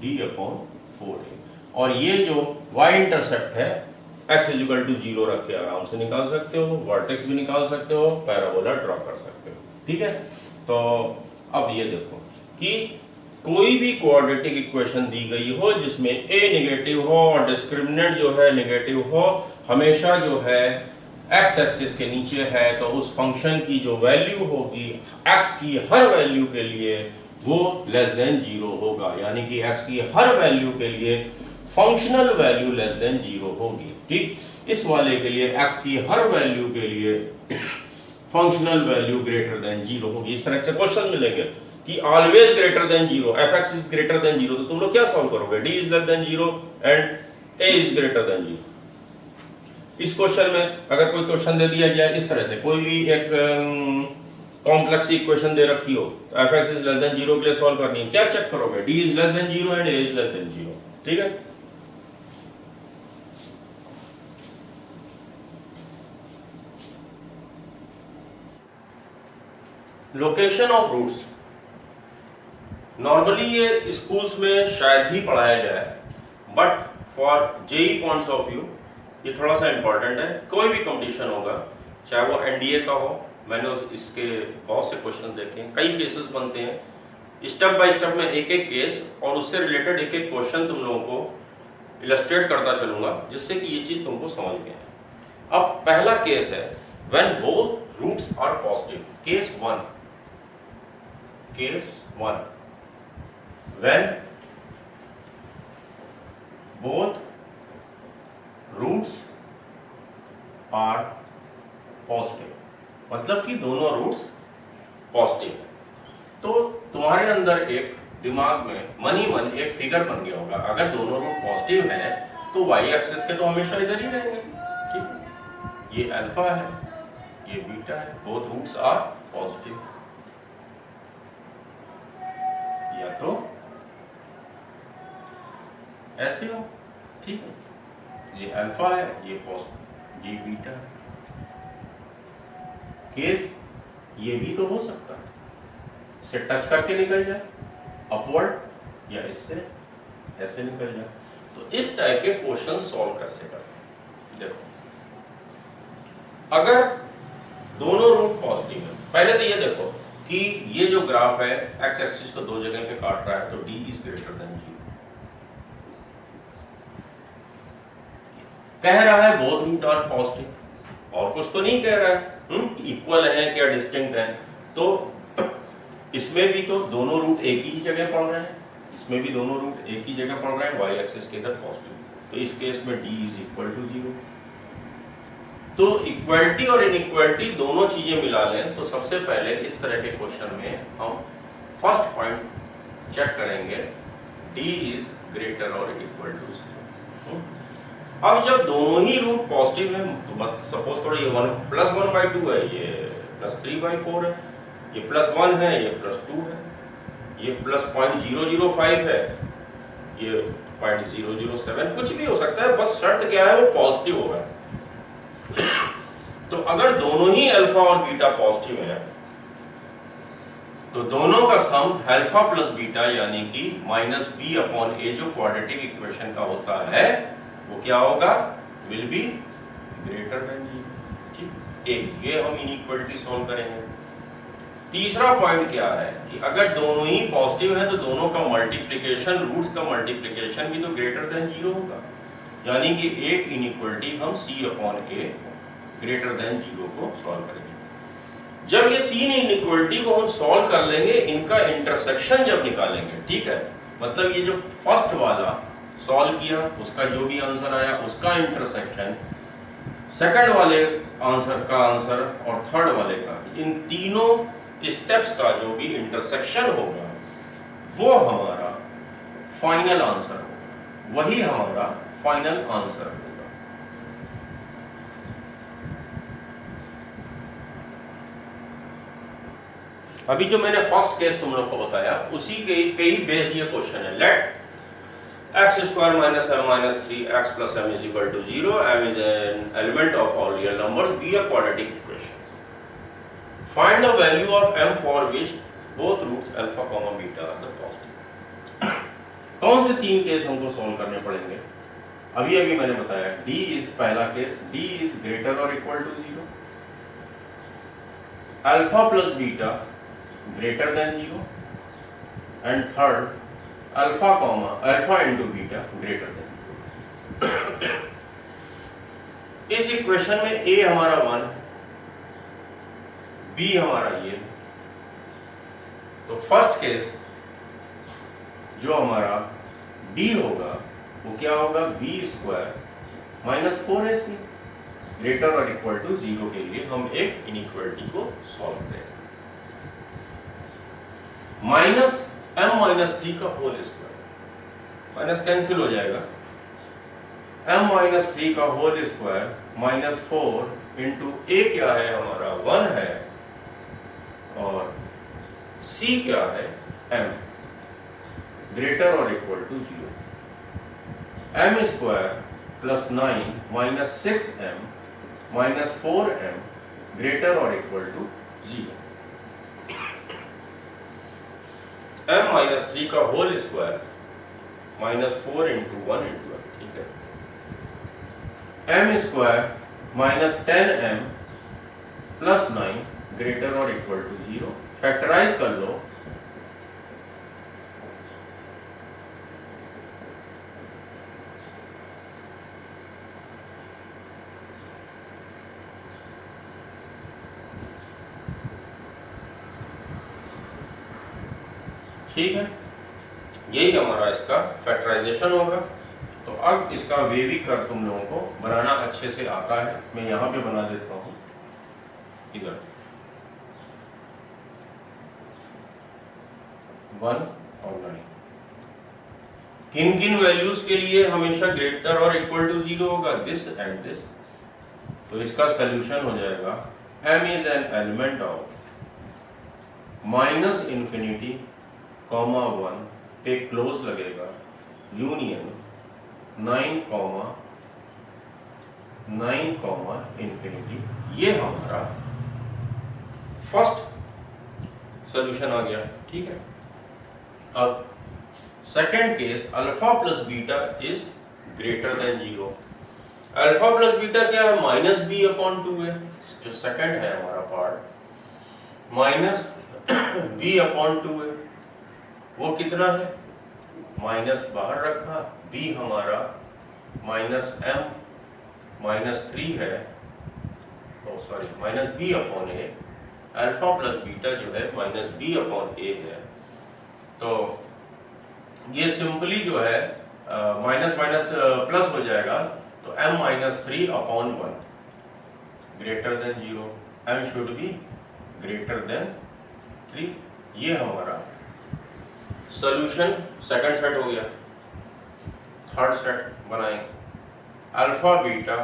A: -d/4a, और ये जो y इंटरसेप्ट है x = 0 रख के आराम से निकाल सकते हो, वर्टेक्स भी निकाल सकते हो, पैराबोला ड्रॉ कर सकते हो, ठीक है। तो अब ये देखो कि कोई भी क्वाड्रेटिक इक्वेशन दी गई हो जिसमें a नेगेटिव हो और डिस्क्रिमिनेंट जो है नेगेटिव हो, हमेशा जो है x एक्सिस के नीचे है, तो उस फंक्शन की जो वैल्यू होगी x की हर वैल्यू के लिए वो लेस देन 0 होगा, यानी कि x की हर वैल्यू के लिए फंक्शनल वैल्यू लेस देन 0 होगी, ठीक। इस वाले के लिए x की हर वैल्यू के लिए फंक्शनल वैल्यू ग्रेटर देन 0 होगी। इस तरह से क्वेश्चन मिलेंगे कि always greater than 0, fx is greater than 0, तो तुम लोग क्या सॉल्व करोगे, d is less than 0 and a is greater than 0। इस क्वेश्चन में अगर कोई क्वेश्चन दे दिया जाए इस तरह से, कोई भी एक कॉम्प्लेक्स इक्वेशन दे रखी हो, fx इज लेस देन 0 के लिए सॉल्व करनी है, क्या चेक करोगे, d is less than 0 and a is less than 0, ठीक है। लोकेशन ऑफ रूट्स, नॉर्मली ये स्कूल्स में शायद ही पढ़ाया जाए, but for JEE points of view ये थोड़ा सा इंपॉर्टेंट है। कोई भी कंपटीशन होगा, चाहे वो एनडीए का हो, मैंने इसके बहुत से क्वेश्चन देखे हैं, कई केसेस बनते हैं, स्टेप बाय स्टेप में एक एक केस और उससे रिलेटेड एक एक क्वेश्चन तुम लोगों को इलस्ट्रेट करता चलूंगा, जिससे कि ये चीज तुमको समझ में आए। अब पहला केस है when both roots are positive, case 1, when both roots are positive, मतलब कि दोनों रूट्स पॉजिटिव है। तो तुम्हारे अंदर एक दिमाग में मन ही मन एक फिगर बन गया होगा, अगर दोनों रूट पॉजिटिव है तो y एक्सिस के तो हमेशा इधर ही रहेंगे, ठीक। ये अल्फा है, ये बीटा है, बोथ रूट्स आर पॉजिटिव, या तो ऐसे हो, ठीक है। ये अल्फा है, ये पॉजिटिव, ये बीटा है। केस ये भी तो हो सकता है, इससे टच करके निकल जाए अपवर्ड, या इससे ऐसे निकल जाए। तो इस टाइप के क्वेश्चन सॉल्व कैसे करें, देखो अगर दोनों रूट पॉजिटिव है, पहले तो ये देखो कि ये जो ग्राफ है एक्स एक्सिस को दो जगह पे काट रहा है, तो d इज ग्रेटर देन 0, कह रहा है बोथ रूट आर पॉजिटिव, और कुछ तो नहीं कह रहा है, इक्वल है क्या डिस्टिंक्ट है, तो इसमें भी तो दोनों रूट एक ही जगह पड़ रहे हैं, इसमें भी दोनों रूट एक ही जगह पड़ रहे हैं, y एक्सिस के इधर पॉजिटिव, तो इस केस में d इज इक्वल टू 0। तो इक्वलिटी और इनइक्वलिटी दोनों चीजें मिला लें, तो सबसे पहले इस तरह के क्वेश्चन में हम फर्स्ट पॉइंट चेक करेंगे, d इज ग्रेटर और इक्वल टू 0। अब जब दोनों ही रूट पॉजिटिव है, तो सपोज करो ये 1 + 1/2 है, ये +3/4 है, ये +1 है, ये +2 है, ये +0.005 है, ये 0.007, कुछ भी हो सकता है, बस शर्त क्या है, वो पॉजिटिव होगा। तो अगर दोनों ही अल्फा और बीटा पॉजिटिव है, तो दोनों का सम अल्फा प्लस बीटा यानी कि -b/a जो क्वाड्रेटिक इक्वेशन का होता है, वो क्या होगा, विल बी ग्रेटर देन 0, ठीक। एक ये हम इनइक्वालिटी सॉल्व करेंगे। तीसरा पॉइंट क्या है कि अगर दोनों ही पॉजिटिव है, तो दोनों का मल्टीप्लिकेशन, रूट्स का मल्टीप्लिकेशन भी तो ग्रेटर देन 0 होगा, यानी कि एक इनइक्वालिटी हम c/a ग्रेटर देन 0 को सॉल्व करेंगे। जब ये तीन इनइक्वालिटी को हम सॉल्व कर लेंगे, इनका इंटरसेक्शन जब निकालेंगे, ठीक है, मतलब ये जो फर्स्ट वाला सॉल्व किया उसका जो भी आंसर आया उसका इंटरसेक्शन, सेकंड वाले आंसर का आंसर और थर्ड वाले का, इन तीनों स्टेप्स का जो भी इंटरसेक्शन होगा वो हमारा फाइनल आंसर होगा, वही हमारा फाइनल आंसर होगा। अभी जो मैंने फर्स्ट केस तुम लोग को बताया उसी के पे ही बेस्ड ये क्वेश्चन है। Let x square minus m minus 3x plus m is equal to 0, m is an element of all real numbers, be a quadratic equation. Find the value of m for which both roots alpha comma beta are the positive. कौन से तीन case हमको solve करने पड़ेंगे? अभी अभी मैंने बताया d इज पहला केस, d इज ग्रेटर और equal to 0, alpha plus beta greater than 0, and third alpha comma alpha into beta greater than. इस इक्वेशन में a हमारा 1, b हमारा ये, तो फर्स्ट केस जो हमारा d होगा वो क्या होगा, b square minus 4ac greater और इक्वल टू 0 के लिए हम एक इनइक्वालिटी को सॉल्व करेंगे। माइनस m माइनस 3 का होल स्क्वायर, माइनस कैंसिल हो जाएगा, m माइनस 3 का whole square minus 4 into a क्या है हमारा 1 है और c क्या है m ग्रेटर और equal to 0, m square plus 9 minus 6m minus 4m greater और इक्वल टू 0, m माइनस 3 का whole square minus 4 into 1 into 1, ठीक है, m square minus 10m plus 9 greater और इक्वल टू 0, फैक्टराइज कर लो, ठीक है, यही हमारा इसका फैक्टराइजेशन होगा। तो अब इसका वे भी कर तुम लोगों को बनाना अच्छे से आता है, मैं यहाँ पे बना देता हूँ इधर 1 और 9, किन किन वैल्यूज के लिए हमेशा ग्रेटर और इक्वल टू 0 होगा, दिस एंड दिस। तो इसका सॉल्यूशन हो जाएगा m is an element of minus infinity comma 1 पे क्लोज लगेगा यूनियन 9 कॉमा इंफिनिटी। ये हमारा फर्स्ट सॉल्यूशन आ गया, ठीक है। अब second case alpha plus beta is greater than 0, alpha plus beta क्या है, माइनस b अपॉन 2 है, जो सेकंड है हमारा पार्ट माइनस b अपॉन 2 है, वो कितना है, माइनस बाहर रखा, b हमारा माइनस m माइनस 3 है, oh sorry minus b upon a, alpha plus beta जो है माइनस b अपॉन a है। तो ये सिंपली जो है माइनस माइनस प्लस हो जाएगा, तो m minus 3 upon 1 greater than 0, m should be greater than 3। ये हमारा सॉल्यूशन सेकंड सेट हो गया। थर्ड सेट बनाएंगे, alpha beta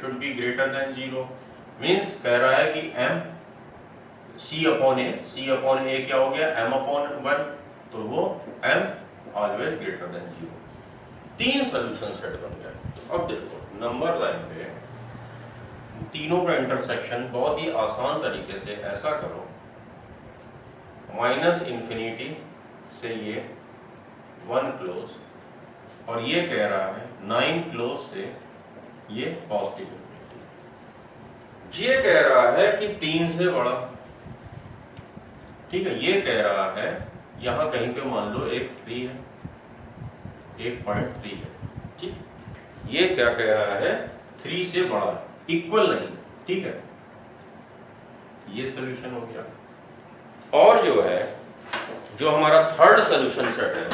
A: should be greater than 0, means कह रहा है कि m c अपॉन a क्या हो गया, m अपॉन 1, तो वो m ऑलवेज ग्रेटर देन 0। तीन सॉल्यूशन सेट बन गए। तो अब देखो नंबर लाइन पे तीनों का इंटरसेक्शन बहुत ही आसान तरीके से ऐसा करो, माइनस इंफिनिटी से ये 1 क्लोज और ये कह रहा है 9 क्लोज से ये पॉजिटिव इंफिनिटी, ये कह रहा है कि 3 से बड़ा, ठीक है, ये कह रहा है यहां कहीं पे मान लो एक 3 है, 1.3 है, ठीक, ये क्या कह रहा है 3 से बड़ा, इक्वल नहीं, ठीक है, ये सोल्यूशन हो गया। और जो है, जो हमारा थर्ड सोल्यूशन सेट है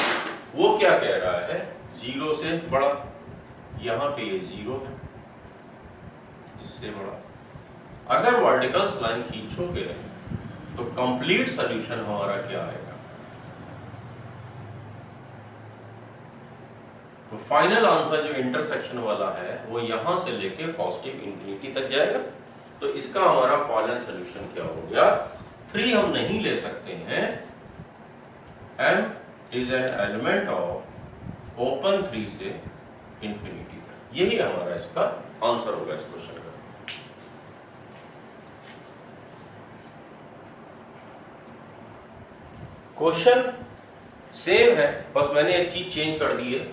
A: वो क्या कह रहा है, 0 से बड़ा, यहां पे ये 0 है, इससे बड़ा। अगर वर्टिकल लाइन खींचोगे तो कंप्लीट सोल्यूशन हमारा क्या आएगा, तो फाइनल आंसर जो इंटरसेक्शन वाला है वो यहां से लेके पॉजिटिव इंफिनिटी तक जाएगा। तो इसका हमारा फाइनल सोल्यूशन क्या हो गया, 3 हम नहीं ले सकते हैं, m is an element of open 3 से इंफिनिटी तक। यही हमारा इसका आंसर होगा इस क्वेश्चन का। क्वेश्चन सेम है, बस मैंने एक चीज चेंज कर दी है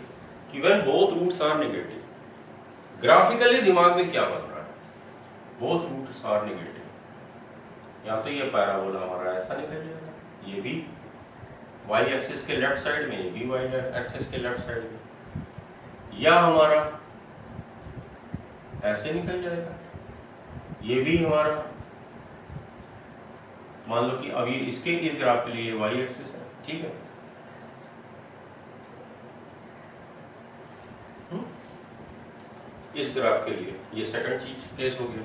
A: कि when both roots are negative, graphically दिमाग में क्या बन रहा है, बोथ रूट्स आर नेगेटिव, या तो ये पैराबोला हमारा ऐसा निकल जाएगा, ये भी y एक्सिस के लेफ्ट साइड में, ये भी y एक्सिस के लेफ्ट साइड में, या हमारा ऐसे निकल जाएगा, ये भी हमारा, मान लो कि अभी इसके इस ग्राफ के लिए y एक्सिस है, ठीक है, इस ग्राफ के लिए ये सेकंड चीज केस हो गया,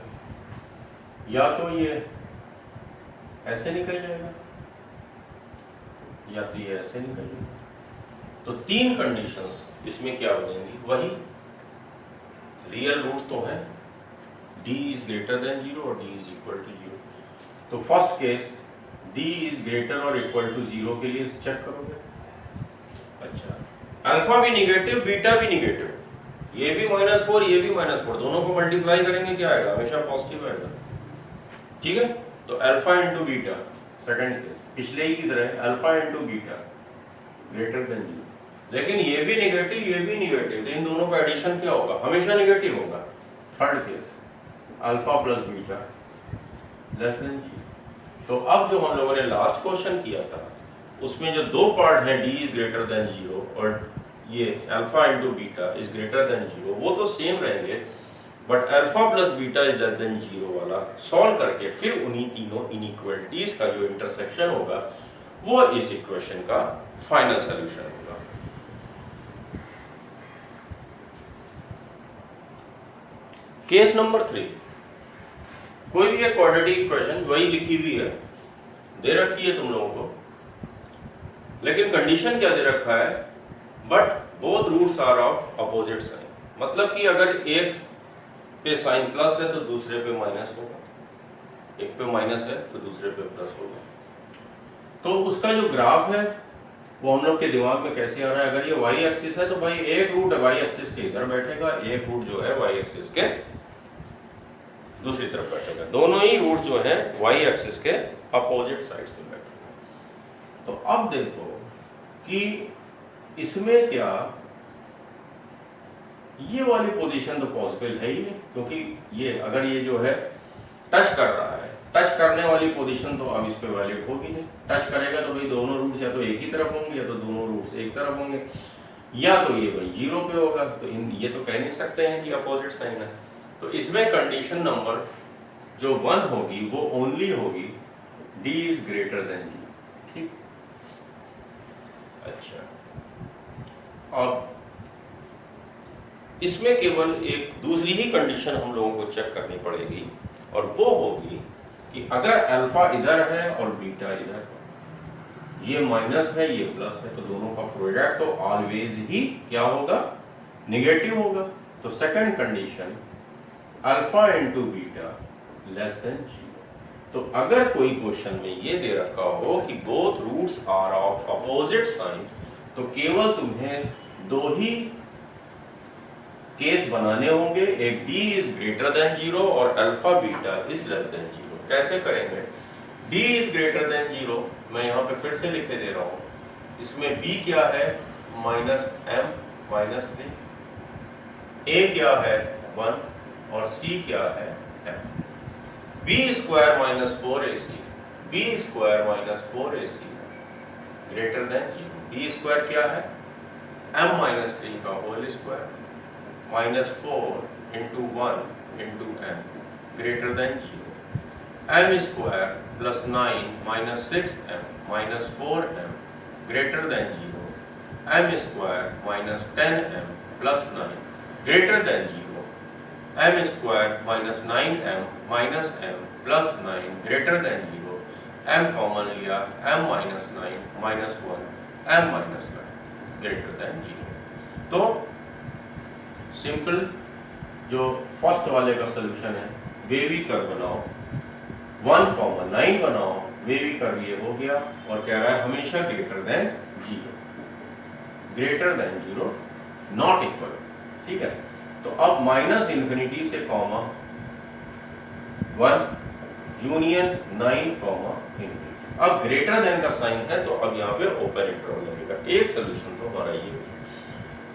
A: या तो ये ऐसे निकल जाएगा, या तो ये ऐसे निकल जाएगा। तो 3 कंडीशंस इसमें क्या बनेंगी, वही रियल रूट्स तो हैं, d इज ग्रेटर देन 0 और d इज इक्वल टू 0। तो first case d is greater और इक्वल टू 0 के लिए चेक करोगे, अच्छा अल्फा भी निगेटिव, बीटा भी निगेटिव, ये भी -4 ये भी -4, दोनों को मल्टीप्लाई करेंगे क्या आएगा, हमेशा पॉजिटिव आएगा, ठीक है। तो alpha into beta, second case पिछले ही की तरह, alpha into beta greater than 0, लेकिन ये भी निगेटिव ये भी निगेटिव, तो इन दोनों का एडिशन क्या होगा, हमेशा निगेटिव होगा। Third case alpha plus beta less than 0। तो अब जो हम लोगों ने लास्ट क्वेश्चन किया था उसमें जो 2 पार्ट है, d इज ग्रेटर देन 0 और ये alpha into beta is greater than 0, वो तो सेम रहेंगे, but alpha plus beta is less than 0 वाला सॉल्व करके फिर उन्हीं तीनों इनइक्वालिटीज का जो इंटरसेक्शन होगा वो इस इक्वेशन का फाइनल सॉल्यूशन होगा। केस नंबर 3, कोई भी एक क्वाड्रेटिक इक्वेशन वही लिखी हुई है, दे रखी है तुम लोगों को, लेकिन कंडीशन क्या दे रखा है, but both roots are of opposite sign, मतलब कि अगर एक पे साइन प्लस है तो दूसरे पे माइनस होगा, एक पे माइनस है तो दूसरे पे प्लस होगा। तो उसका जो ग्राफ है वो हम लोग के दिमाग में कैसे आ रहा है, अगर ये y एक्सिस है तो भाई एक रूट y एक्सिस के इधर बैठेगा, एक रूट जो है y एक्सिस के दूसरी तरफ बैठेगा, दोनों ही रूट जो है y एक्सिस के अपोजिट साइड्स पे बैठेगा। तो अब देखो कि इसमें क्या, ये वाली पोजीशन तो पॉसिबल है ही नहीं, क्योंकि ये अगर ये जो है टच कर रहा है, टच करने वाली पोजीशन तो अब इस पे वैलिड होगी नहीं, टच करेगा तो भाई दोनों रूट्स या तो एक ही तरफ होंगे या तो दोनों रूट्स एक तरफ होंगे, या तो ये भाई 0 पे होगा, तो ये तो कह नहीं सकते हैं कि अपोजिट साइन है। तो इसमें कंडीशन नंबर जो 1 होगी वो ओनली होगी d इज ग्रेटर देन 0, ठीक। अच्छा, अब इसमें केवल एक दूसरी ही कंडीशन हम लोगों को चेक करनी पड़ेगी, और वो होगी कि अगर अल्फा इधर है और बीटा इधर है, ये माइनस है ये प्लस है, तो दोनों का प्रोडक्ट तो ऑलवेज ही क्या होगा, नेगेटिव होगा। तो second condition alpha into beta less than 0। तो अगर कोई क्वेश्चन में ये दे रखा हो कि both roots are of opposite sign, तो केवल तुम्हें 2 ही केस बनाने होंगे, एक d इज ग्रेटर देन 0 और alpha beta is less than 0। कैसे करेंगे, d इज ग्रेटर देन 0 मैं यहाँ पे फिर से लिखे दे रहा हूँ, इसमें b क्या है -m -3, a क्या है 1 और c क्या है m। b square -4ac, b square -4ac greater than 0, b square क्या है m-3 का whole square -4 into 1 into m greater than 0, m square plus 9 minus 6m minus 4m greater than 0, m square minus 10m plus 9 greater than 0, m square minus 9m minus m plus 9 greater than 0, m common लिया, m minus 9 minus 1 m minus 9 greater than 0। तो simple जो first वाले का solution है wavy curve बनाओ, 1, 9 बनाओ, wavy curve ये हो गया और कह रहा है हमेशा greater than 0, greater than 0 not equal. ठीक है, तो अब माइनस इन्फिनिटी से कॉमा 1 यूनियन 9 कॉमा इन्फिनिटी। अब ग्रेटर देन का साइन है तो अब यहाँ पे ओपन इंटरवल लगेगा। एक सोल्यूशन तो हमारा ये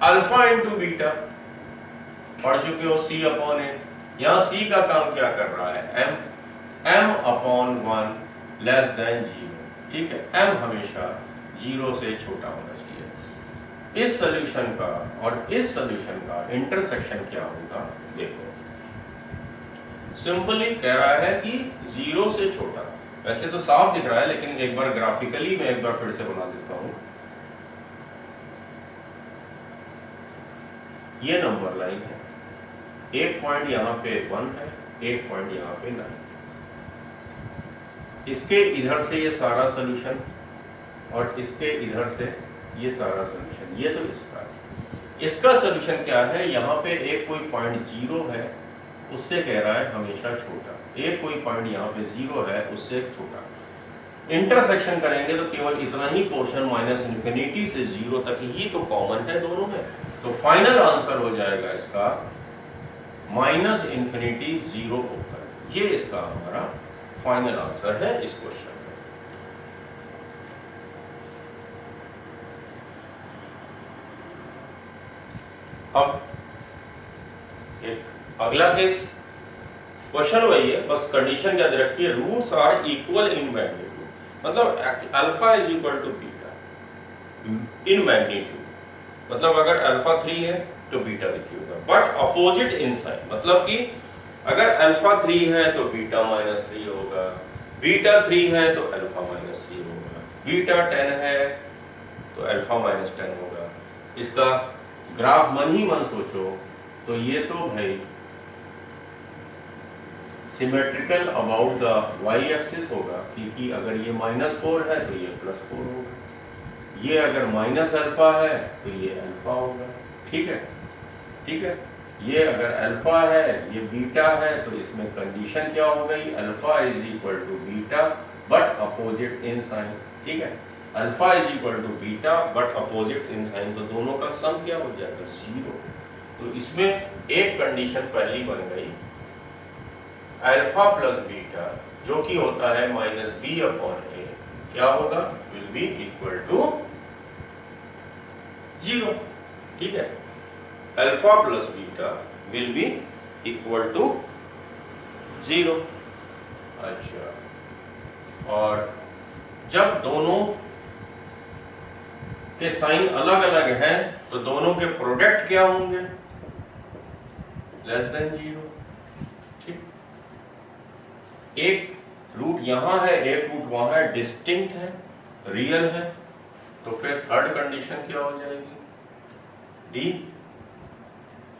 A: अल्फा इंटू बीटा पढ़ चुके हो, c अपॉन ए। यहाँ c का काम क्या कर रहा है, m अपॉन 1 लेस देन 0। ठीक है, m हमेशा 0 से छोटा होना चाहिए। इस सॉल्यूशन का और इस सॉल्यूशन का इंटरसेक्शन क्या होगा देखो, सिंपली कह रहा है कि 0 से छोटा। वैसे तो साफ दिख रहा है लेकिन एक बार ग्राफिकली मैं एक बार फिर से बना देता हूं। ये नंबर लाइन है, एक पॉइंट यहाँ पे 1 है, एक पॉइंट यहाँ पे 9। इसके इधर से ये सारा सॉल्यूशन और इसके इधर से ये सारा सॉल्यूशन, ये तो इसका है। इसका सॉल्यूशन क्या है, यहाँ पे एक कोई पॉइंट 0 है उससे कह रहा है हमेशा छोटा, एक कोई पॉइंट यहाँ पे 0 है उससे छोटा। इंटरसेक्शन करेंगे तो केवल इतना ही पोर्शन माइनस इन्फिनिटी से 0 तक ही तो कॉमन है दोनों में। तो फाइनल आंसर हो जाएगा इसका माइनस इन्फिनिटी 0 होकर। ये इसका हमारा फाइनल आंसर है इस क्वेश्चन का। अब एक अगला केस, क्वेश्चन वही है, बस कंडीशन याद रखिए, roots are equal in magnitude, मतलब alpha is equal to beta in magnitude. मतलब अगर अल्फा 3 है तो बीटा देखिए होगा, बट अपोजिट इन साइन। मतलब कि अगर अल्फा 3 है तो बीटा माइनस 3 होगा, बीटा 3 है तो अल्फा माइनस 3 होगा, बीटा 10 है तो अल्फा माइनस 10 होगा। इसका ग्राफ मन ही मन सोचो तो ये तो भाई symmetrical about the Y axis होगा, क्योंकि अगर ये -4 है तो ये +4 होगा, ये अगर माइनस अल्फा है तो ये अल्फा होगा। ठीक है, ठीक है, ये अगर अल्फा है ये बीटा है तो इसमें कंडीशन क्या हो गई, alpha is equal to beta but opposite in sign. ठीक है, alpha is equal to beta but opposite in sign, तो दोनों का सम क्या हो जाएगा 0। तो इसमें एक कंडीशन पहली बन गई, अल्फा प्लस बीटा जो कि होता है माइनस बी अपॉन ए, क्या होगा, विल बी इक्वल टू 0। ठीक है, alpha plus beta will be equal to 0। अच्छा, और जब दोनों के साइन अलग अलग हैं तो दोनों के प्रोडक्ट क्या होंगे, लेस देन 0। ठीक, एक रूट यहां है एक रूट वहां है, डिस्टिंक्ट है, रियल है, तो फिर थर्ड कंडीशन क्या हो जाएगी, D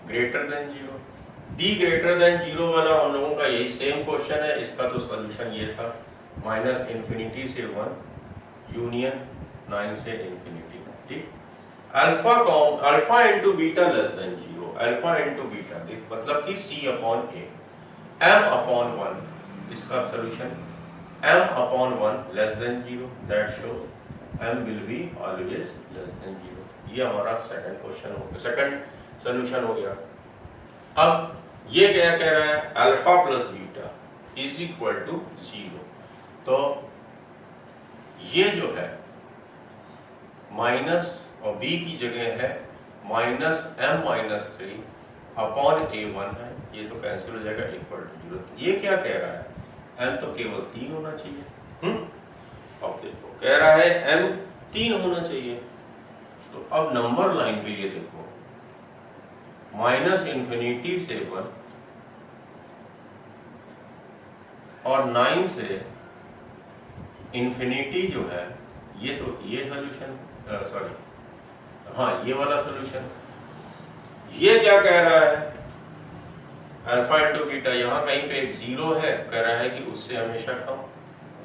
A: greater than 0। D greater than 0 वाला हम लोगों का यही सेम क्वेश्चन है, इसका तो सॉल्यूशन ये था माइनस इन्फिनिटी से 1 यूनियन 9 से इन्फिनिटी। ठीक, alpha into beta less than 0, alpha into beta देख मतलब कि c अपॉन ए, m अपॉन 1 इसका solution, m upon 1 less than 0, that shows m will be always less than 0। ये हमारा सेकंड क्वेश्चन हो गया, सेकंड सॉल्यूशन हो गया। अब ये क्या कह रहा है, alpha plus beta is equal to 0। तो ये जो है माइनस और b की जगह है minus m minus 3 upon a1 है, ये तो कैंसिल हो जाएगा, इक्वल टू 0। ये क्या कह रहा है, m तो केवल 3 होना चाहिए। अब देखो कह रहा है m 3 होना चाहिए, तो अब नंबर लाइन पे ये देखो माइनस इन्फिनिटी से 1 और 9 से इन्फिनिटी जो है, ये तो ये सोल्यूशन, सॉरी हाँ ये वाला सोल्यूशन। ये क्या कह रहा है, अल्फा इंटू बीटा, यहाँ कहीं पे एक 0 है, कह रहा है कि उससे हमेशा कम,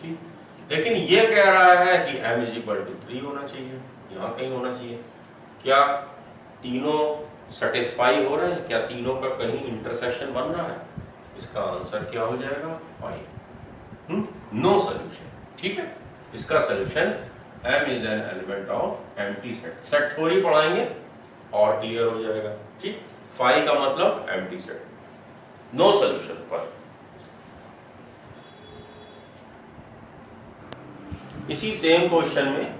A: ठीक। लेकिन ये कह रहा है कि m इज इक्वल टू 3 होना चाहिए, यहाँ कहीं होना चाहिए। क्या तीनों सेटिस्फाई हो रहे हैं? क्या तीनों का कहीं इंटरसेक्शन बन रहा है? इसका आंसर क्या हो जाएगा? 5। नो सोल्यूशन, ठीक है। इसका solution m is an element of empty set. Set theory पढ़ाएंगे और क्लियर हो जाएगा, ठीक। 5 का मतलब empty set, no solution for. इसी सेम क्वेश्चन में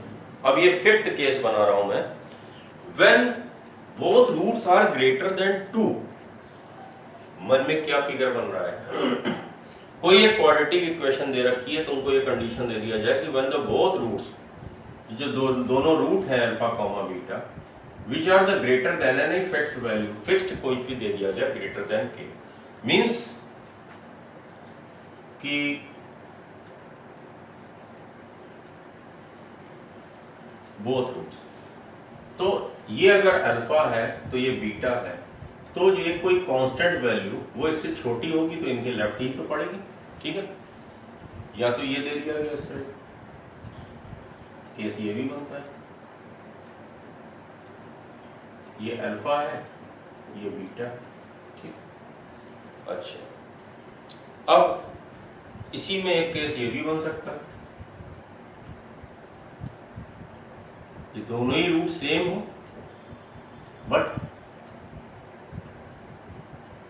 A: अब ये 5th केस बना रहा हूं मैं। When both roots are greater than 2, मन में क्या फिगर बन रहा है? कोई एक क्वाड्रेटिक इक्वेशन दे रखी है, तो उनको ये कंडीशन दे दिया जाए कि व्हेन द बोथ रूट्स, जो दोनों रूट हैं alpha comma beta, which are the greater than any fixed value, fixed कोई भी दे दिया जाए ग्रेटर देन के, मीन्स कि बोथ रूट्स, तो ये अगर अल्फा है तो ये बीटा है, तो जो ये कोई कांस्टेंट वैल्यू वो इससे छोटी होगी तो इनके लेफ्ट ही तो पड़ेगी, ठीक है। या तो ये दे दिया गया इस तरह, केस ये भी बनता है, ये अल्फा है ये बीटा, ठीक। अच्छा, अब इसी में एक केस ये भी बन सकता है, ये दोनों ही रूट सेम हो, बट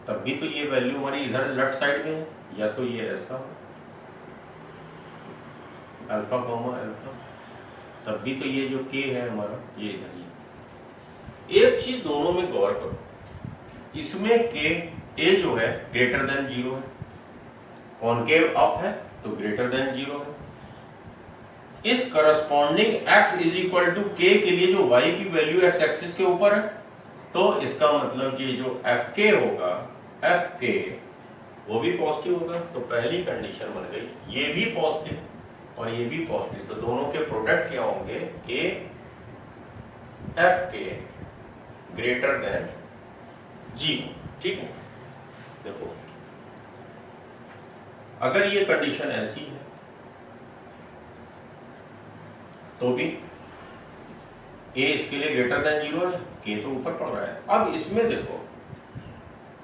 A: तब भी तो ये वैल्यू हमारी इधर लेफ्ट साइड में है, या तो ये ऐसा हो अल्फा कॉमा अल्फा, तब भी तो ये जो के है हमारा ये इधर ही। एक चीज दोनों में गौर करो, इसमें के ए जो है ग्रेटर देन 0 है, कॉनकेव अप है तो ग्रेटर देन 0 है। इस corresponding x is equal to K के लिए जो y की वैल्यू x एक्सिस के ऊपर है, तो इसका मतलब ये जो fk होगा, fk वो भी पॉजिटिव होगा, तो पहली कंडीशन बन गई, ये भी पॉजिटिव और ये भी पॉजिटिव, तो दोनों के प्रोडक्ट क्या होंगे? a fk ग्रेटर देन 0, ठीक है। देखो अगर ये कंडीशन ऐसी है तो भी a इसके लिए ग्रेटर देन 0 है, k तो ऊपर पड़ रहा है। अब इसमें देखो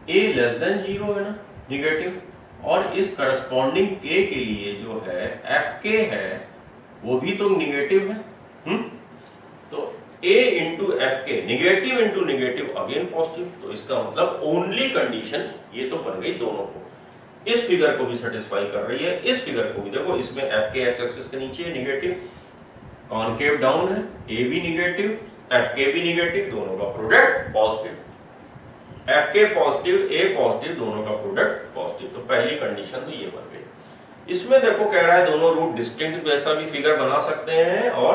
A: a लेस देन 0 है ना, निगेटिव, और इस करस्पॉन्डिंग k के लिए जो है fk है वो भी तो निगेटिव है, तो a into fk, negative into negative again positive, तो इसका मतलब ओनली कंडीशन ये तो बन गई दोनों को, इस फिगर को भी सेटिस्फाई कर रही है, इस फिगर को भी। देखो इसमें fk x एक्सिस के नीचे है निगेटिव, कॉनकेव डाउन है, a भी निगेटिव fk भी निगेटिव, दोनों का product positive, fk positive a positive, दोनों का प्रोडक्ट पॉजिटिव, तो पहली कंडीशन तो ये बन गई। इसमें देखो कह रहा है दोनों रूट डिस्टिंक्ट जैसा भी फिगर बना सकते हैं और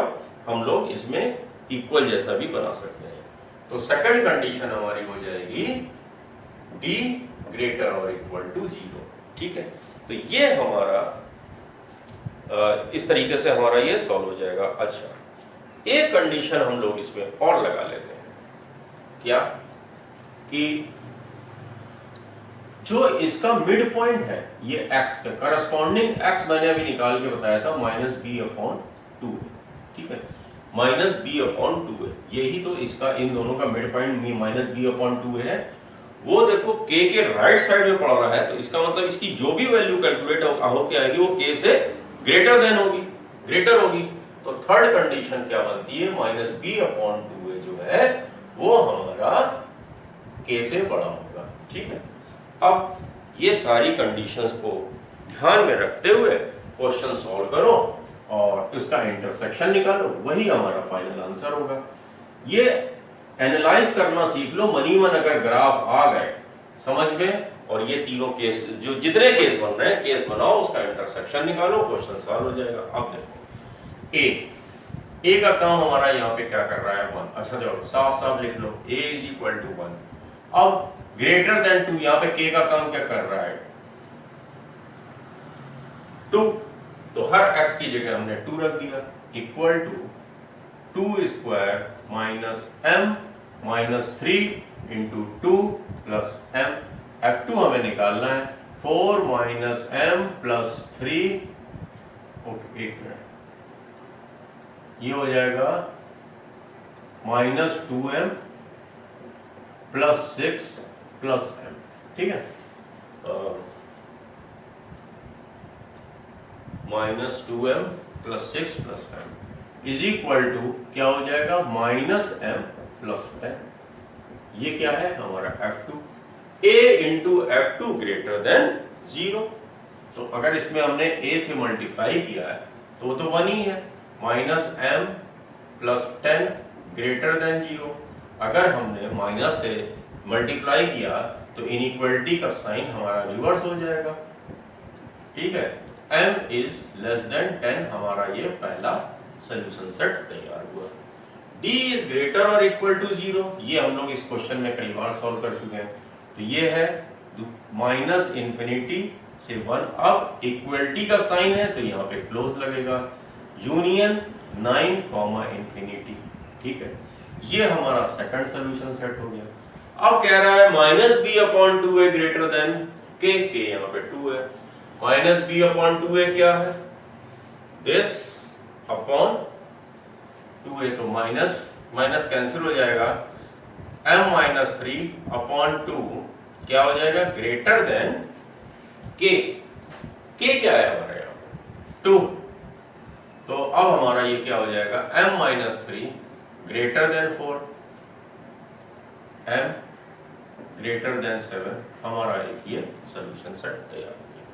A: हम लोग इसमें इक्वल जैसा भी बना सकते हैं, तो सेकंड कंडीशन हमारी हो जाएगी d ग्रेटर और इक्वल टू 0, ठीक है। तो ये हमारा इस तरीके से हमारा ये सॉल्व हो जाएगा। अच्छा, एक कंडीशन हम लोग इसमें और लगा लेते हैं, क्या कि जो इसका मिड पॉइंट है ये x का करस्पॉन्डिंग x मैंने अभी निकाल के बताया था -b/2, ठीक है, -b/2 है, यही तो इसका इन दोनों का मिड पॉइंट -b/2 है। वो देखो k के राइट साइड में पड़ रहा है, तो इसका मतलब इसकी जो भी वैल्यू कैलकुलेट होके आएगी वो k से ग्रेटर देन होगी, ग्रेटर होगी, तो थर्ड कंडीशन क्या बनती है? -b/2 जो है वो हमारा k से बड़ा होगा, ठीक है। अब ये सारी कंडीशंस को ध्यान में रखते हुए क्वेश्चन सॉल्व करो और इसका इंटरसेक्शन निकालो, वही हमारा फाइनल आंसर होगा। ये एनालाइज करना सीख लो, मनी मन अगर ग्राफ आ गए समझ में, और ये तीनों केस जो जितने केस बन रहे हैं केस बनाओ, उसका इंटरसेक्शन निकालो, क्वेश्चन सॉल्व हो जाएगा। अब देखो ए का काम हमारा यहाँ पे क्या कर रहा है? 1। अच्छा देखो साफ साफ लिख लो, a इज इक्वल टू 1। अब ग्रेटर देन 2, यहाँ पे k का काम क्या कर रहा है? 2, तो हर x की जगह हमने 2 रख दिया, equal to 2 square minus m minus 3 into 2 plus m। F2 हमें निकालना है, 4 माइनस m प्लस 3, ओके एक मिनट, ये हो जाएगा minus 2m plus 6 plus m, ठीक है, minus 2m plus 6 plus m is equal to क्या हो जाएगा, माइनस m प्लस 10। ये क्या है हमारा F2, a into F2 greater than 0। तो अगर इसमें हमने a से मल्टीप्लाई किया है तो वो तो 1 ही है, minus m plus 10 greater than 0। अगर हमने माइनस से मल्टीप्लाई किया तो इनइक्वालिटी का साइन हमारा रिवर्स हो जाएगा, ठीक है। m इज लेस देन 10 हमारा ये पहला सॉल्यूशन सेट तैयार हुआ। d इज ग्रेटर और इक्वल टू 0, ये हम लोग इस क्वेश्चन में कई बार सॉल्व कर चुके हैं। तो ये है माइनस इंफिनिटी से 1, अब इक्वलिटी का साइन है तो यहाँ पे क्लोज लगेगा, यूनियन 9 कॉमा इंफिनिटी, ठीक है। ये हमारा सेकंड सॉल्यूशन सेट हो गया। अब कह रहा है minus B upon 2a greater than K यहाँ पे 2 है, माइनस बी अपॉन 2a क्या है, दिस अपॉन 2a, तो माइनस माइनस कैंसिल हो जाएगा, m माइनस 3 अपॉन 2 क्या हो जाएगा, ग्रेटर देन के क्या है हमारे यहाँ 2, तो अब हमारा ये क्या हो जाएगा, m minus 3 greater than 4, m greater then 7, हमारा एक ये सॉल्यूशन सेट तैयार हो गया।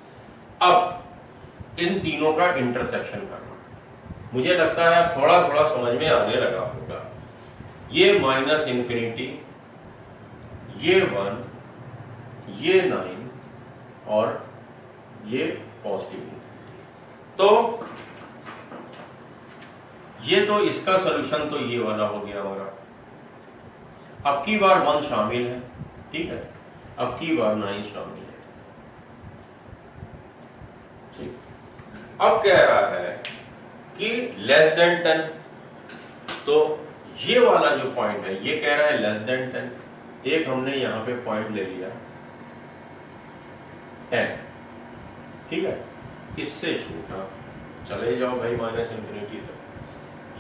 A: अब इन तीनों का इंटरसेक्शन करना, मुझे लगता है थोड़ा थोड़ा समझ में आने लगा होगा। ये माइनस इंफिनिटी, ये 1, ये 9 और ये पॉजिटिव, तो ये तो इसका सॉल्यूशन तो ये वाला हो गया हमारा। अब की बार 1 शामिल है, ठीक है, अब की बार 9 शामिल है, ठीक। अब कह रहा है कि लेस देन 10, तो ये वाला जो पॉइंट है ये कह रहा है लेस देन 10, एक हमने यहां पे पॉइंट ले लिया 10, ठीक है, इससे छोटा चले जाओ भाई माइनस इंफिनिटी तक।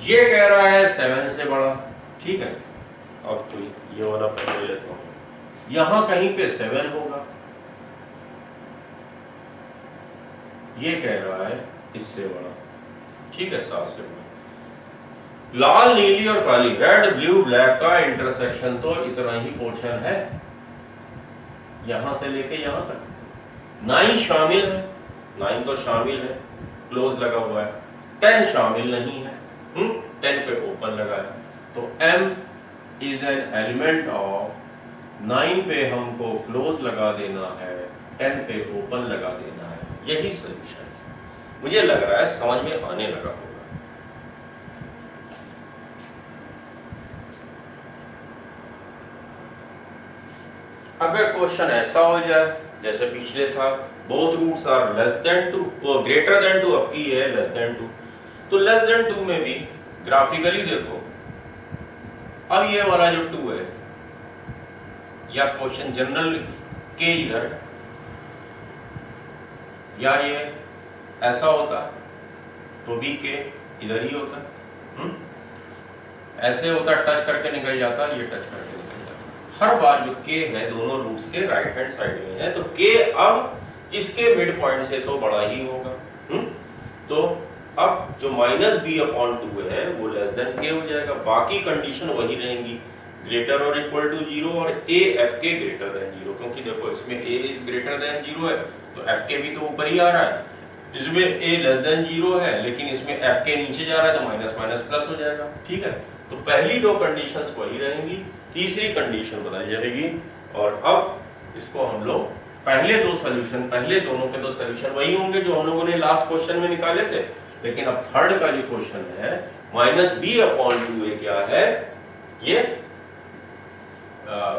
A: ये कह रहा है 7 से बड़ा, ठीक है, अब तो ये वाला पहले लेता हूं, यहां कहीं पे 7 होगा, ये कह रहा है इससे बड़ा, ठीक है, 7 से बड़ा। लाल नीली और काली, रेड ब्लू ब्लैक का इंटरसेक्शन तो इतना ही पोर्शन है, यहां से लेके यहां तक। 9 शामिल है, 9 तो शामिल है, क्लोज लगा हुआ है, 10 शामिल नहीं है, 10 पे ओपन लगा है, तो m is an element of 9 पे हमको क्लोज लगा देना है, 10 पे ओपन लगा देना है, यही सॉल्यूशन है। मुझे लग रहा है समझ में आने लगा होगा। अगर क्वेश्चन ऐसा हो जाए जैसे पिछले था, both roots are less than 2, वो ग्रेटर देन 2, अब की है लेस देन 2, तो लेस देन 2 में भी ग्राफिकली देखो, अब ये वाला जो 2 है, या क्वेश्चन जनरल के इधर, या ये ऐसा होता तो भी के इधर ही होता, ऐसे होता टच करके निकल जाता, ये टच करके निकल जाता। हर बार जो के है दोनों रूट्स के राइट हैंड साइड में है, तो के अब इसके मिड पॉइंट से तो बड़ा ही होगा, तो अब जो माइनस बी अपॉन 2 है वो लेस देन के हो जाएगा, बाकी कंडीशन वही रहेंगी, ग्रेटर और इक्वल टू 0 और ए एफ के ग्रेटर देन 0, क्योंकि देखो इसमें ए इज ग्रेटर देन 0 है तो एफ के भी तो ऊपर ही आ रहा है, इसमें ए लेस देन 0 है लेकिन इसमें एफ के नीचे जा रहा है तो माइनस माइनस प्लस हो जाएगा, ठीक है। तो पहली दो कंडीशंस वही रहेंगी, तीसरी कंडीशन बदल जाएगी, और अब इसको हम लोग पहले दो सॉल्यूशन, पहले दोनों के दो सॉल्यूशन वही होंगे जो हम लोगों ने लास्ट क्वेश्चन में निकाले थे, लेकिन अब थर्ड का जो क्वेश्चन है माइनस बी अपॉन 2 क्या है, ये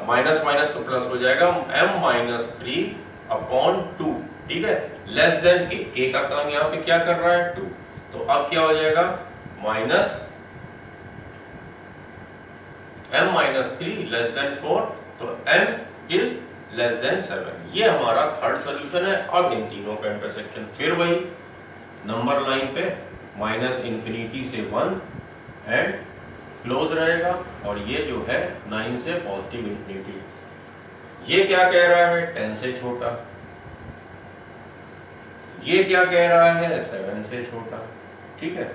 A: माइनस माइनस तो प्लस हो जाएगा, m माइनस 3 अपॉन 2, ठीक है, लेस देन के का काम यहाँ पे क्या कर रहा है 2, तो अब क्या हो जाएगा minus m minus 3 less than 4, तो m इज लेस देन 7। ये हमारा थर्ड सोल्यूशन है। अब इन तीनों का इंटरसेक्शन फिर वही नंबर लाइन पे माइनस इंफिनिटी से 1 एंड क्लोज रहेगा, और ये जो है 9 से पॉजिटिव इंफिनिटी। ये क्या कह रहा है 10 से छोटा, ये क्या कह रहा है 7 से छोटा। ठीक है,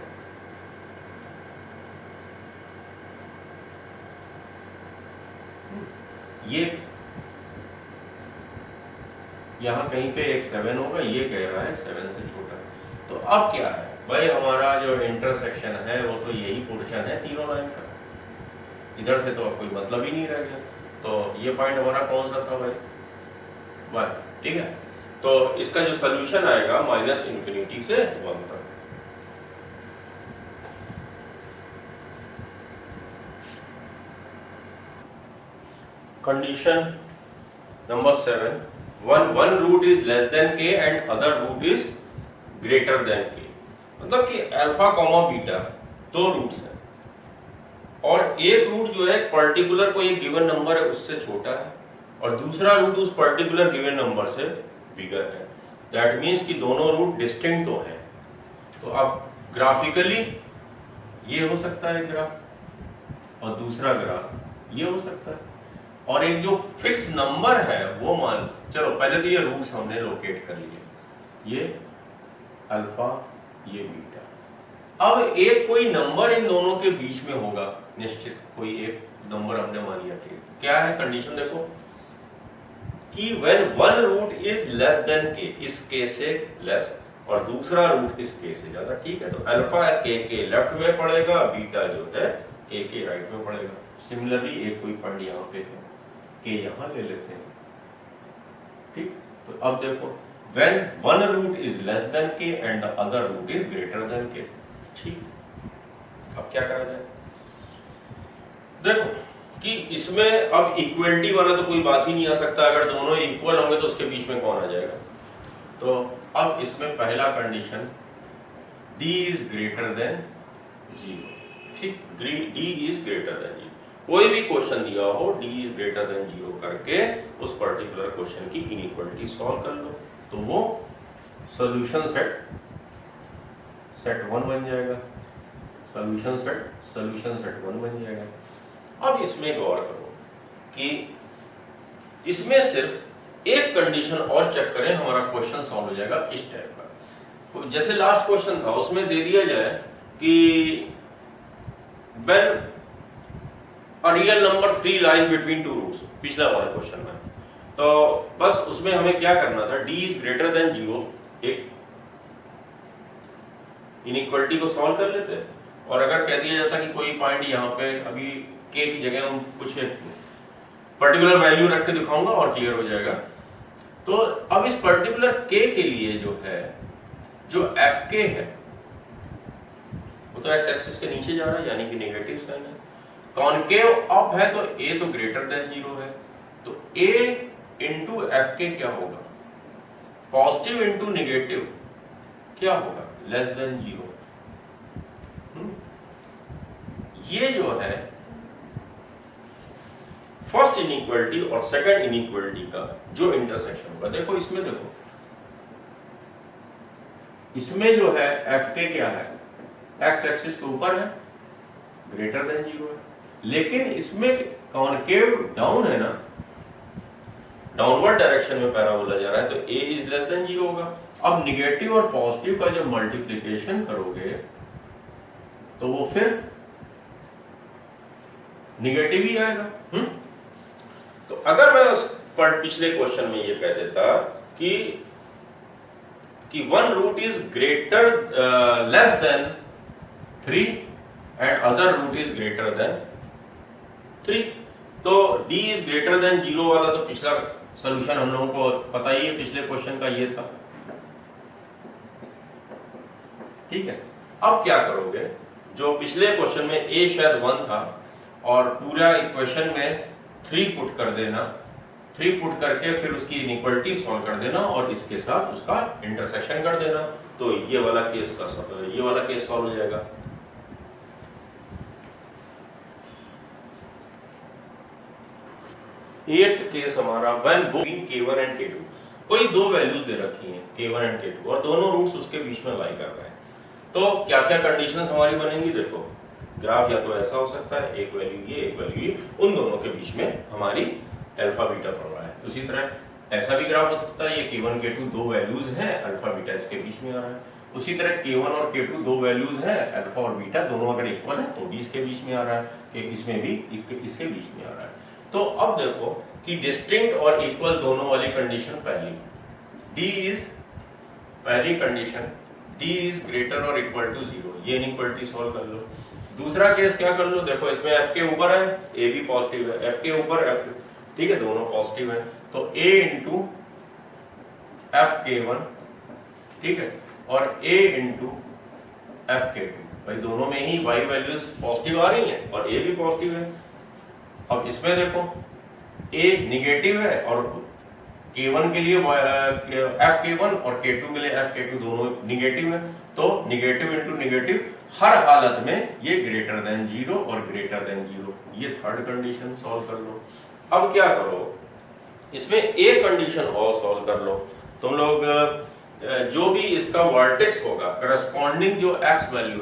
A: ये यहां कहीं पे एक 7 होगा, ये कह रहा है 7 से छोटा। तो अब क्या है भाई, हमारा जो इंटरसेक्शन है वो तो यही पोर्शन है तीनों लाइन का, इधर से तो कोई मतलब ही नहीं रह गया। तो ये पॉइंट हमारा कौन सा था भाई 1। ठीक है, तो इसका जो सोल्यूशन आएगा माइनस इंफिनिटी से 1 तक। Condition number 7, one root is less than k and other root is greater than k। मतलब कि अल्फा कॉमा बीटा दो रूट्स हैं, और एक रूट जो है पर्टिकुलर कोई एक गिवन नंबर है उससे छोटा है, और दूसरा रूट उस पर्टिकुलर गिवन नंबर से बिगर है। दैट मीन्स कि दोनों रूट डिस्टिंक्ट तो हैं। तो अब ग्राफिकली ये हो सकता है ग्राफ, और दूसरा ग्राफ ये हो सकता है, और एक जो फिक्स नंबर है वो मान, चलो पहले तो ये रूट्स हमने लोकेट कर लिए, ये अल्फा ये बीटा। अब एक कोई नंबर इन दोनों के बीच में होगा निश्चित, कोई एक नंबर हमने मान लिया कि क्या है कंडीशन देखो कि when one root is less than K, इस के से लेस, और दूसरा रूट इस के से ज्यादा। ठीक है, तो अल्फा के लेफ्ट में पड़ेगा, बीटा जो है के राइट में पड़ेगा। सिमिलरली एक कोई पॉइंट यहाँ पे है, के यहाँ ले लेते हैं। ठीक, तो अब देखो when one root is less than k and the other root is greater than k। ठीक, अब क्या करा जाए, देखो कि इसमें अब इक्वलिटी वाला तो कोई बात ही नहीं आ सकता। अगर दोनों इक्वल होंगे तो उसके बीच में कौन आ जाएगा। तो अब इसमें पहला condition d is greater than 0। ठीक, d is greater than 0। कोई भी क्वेश्चन दिया हो d is greater than 0 करके उस पर्टिकुलर क्वेश्चन की इनइक्वालिटी सॉल्व कर लो, तो वो सॉल्यूशन सेट 1 बन जाएगा, सॉल्यूशन सेट 1 बन जाएगा। अब इसमें गौर करो कि इसमें सिर्फ एक कंडीशन और चेक करें, हमारा क्वेश्चन सॉल्व हो जाएगा इस टाइप का। जैसे लास्ट क्वेश्चन था उसमें दे दिया जाए कि when a real number 3 lies between two roots, पिछला वाला क्वेश्चन में, तो बस उसमें हमें क्या करना था, d is greater than 0 एक इनइक्वालिटी को सॉल्व कर लेते, और अगर कह दिया जाता कि कोई पॉइंट यहाँ पे अभी k की जगह हम कुछ पर्टिकुलर वैल्यू रख के दिखाऊंगा और क्लियर हो जाएगा। तो अब इस पर्टिकुलर k के लिए जो है, जो fk है वो तो x एक्सिस के नीचे जा रहा है, यानी कि नेगेटिव साइन है। कॉनकेव अप है तो a तो ग्रेटर देन 0 है, तो a इंटू एफ के क्या होगा, पॉजिटिव इंटू नेगेटिव क्या होगा, लेस देन 0। ये जो है फर्स्ट इनइक्वालिटी और सेकंड इनइक्वालिटी का जो इंटरसेक्शन होगा, देखो इसमें देखो, इसमें जो है एफ के क्या है, एक्स एक्सिस के ऊपर है, ग्रेटर देन 0 है, लेकिन इसमें कॉनकेव डाउन है ना, डाउनवर्ड डायरेक्शन में पैराबोला जा रहा है, तो a इज लेस देन 0 होगा। अब निगेटिव और पॉजिटिव का जब मल्टीप्लिकेशन करोगे तो वो फिर निगेटिव ही आएगा। तो अगर मैं उस पिछले क्वेश्चन में ये कह देता कि one root is greater less than 3 and other root is greater than 3, तो d इज ग्रेटर देन 0 वाला तो पिछला सॉल्यूशन हम लोगों को पता ही है, पिछले क्वेश्चन का ये था। ठीक है, अब क्या करोगे, जो पिछले क्वेश्चन में a शायद 1 था और पूरा इक्वेशन में 3 पुट कर देना, 3 पुट करके फिर उसकी इनइक्वालिटी सॉल्व कर देना और इसके साथ उसका इंटरसेक्शन कर देना, तो ये वाला केस सॉल्व हो जाएगा। एट्थ केस हमारा when both K1 and K2, कोई दो वैल्यूज दे रखी हैं K1 एंड K2 और दोनों रूट्स उसके बीच में लाई कर रहे हैं, तो क्या क्या कंडीशंस हमारी बनेंगी। देखो ग्राफ या तो ऐसा हो सकता है, एक वैल्यू ये, उन दोनों के बीच में हमारी अल्फा बीटा पड़ रहा है। उसी तरह ऐसा भी ग्राफ हो सकता है, ये K1 K2 दो वैल्यूज हैं, अल्फा बीटा इसके बीच में आ रहा है। उसी तरह K1 और K2 दो वैल्यूज हैं, अल्फा और बीटा दोनों अगर इक्वल है तो भी इसके बीच में आ रहा है, कि इसमें भी इसके बीच में आ रहा है। तो अब देखो कि डिस्टिंक्ट और इक्वल दोनों वाली कंडीशन पहली कंडीशन D इज ग्रेटर और इक्वल टू 0, ये इनइक्वालिटी सॉल्व कर लो। दूसरा केस क्या कर लो, देखो इसमें F के ऊपर है, A भी पॉजिटिव है, F के ऊपर F, ठीक है, दोनों पॉजिटिव है, तो A इंटू F K1, ठीक है, और A इंटू F K2, भाई दोनों में ही Y वैल्यूज पॉजिटिव आ रही हैं और A भी पॉजिटिव है। अब इसमें देखो A निगेटिव है और K1 के लिए F K1 और K2 के लिए F K2 दोनों निगेटिव है, तो निगेटिव इंटू निगेटिव हर हालत में ये ग्रेटर देन 0 और ग्रेटर देन 0, ये थर्ड कंडीशन सॉल्व कर लो। अब क्या करो, इसमें एक कंडीशन और सॉल्व कर लो तुम लोग, जो भी इसका वर्टेक्स होगा करस्पॉन्डिंग जो x वैल्यू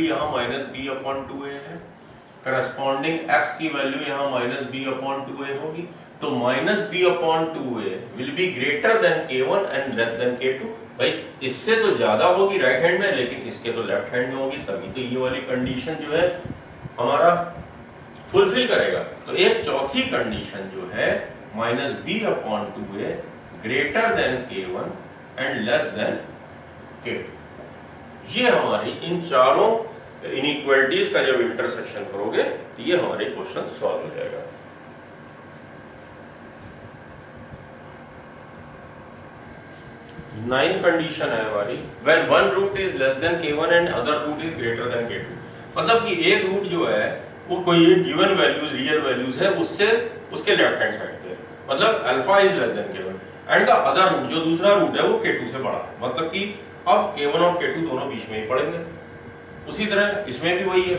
A: यहाँ -b/2a है, करस्पॉन्डिंग x की वैल्यू यहाँ -b/2a होगी, तो -b/2a will be greater than K1 and less than K2। भाई इससे तो ज्यादा होगी राइट हैंड में, लेकिन इसके तो लेफ्ट हैंड में होगी, तभी तो ये वाली कंडीशन जो है हमारा फुलफिल करेगा। तो एक चौथी कंडीशन जो है -b/2a greater than K1 and less than K2, ये हमारी इन चारों इनइक्वालिटीज का जब इंटरसेक्शन करोगे तो ये हमारे क्वेश्चन सॉल्व हो जाएगा। नाइन कंडीशन है हमारी when one root is less than K1 and other root is greater than K2, मतलब कि एक रूट जो है वो कोई गिवन वैल्यूज रियल वैल्यूज है उससे उसके लेफ्ट हैंड साइड पे, मतलब alpha is less than K1 and the other root जो दूसरा रूट है वो K2 से बड़ा है, मतलब कि अब K1 और K2 दोनों बीच में ही पड़ेंगे। उसी तरह इसमें भी वही है,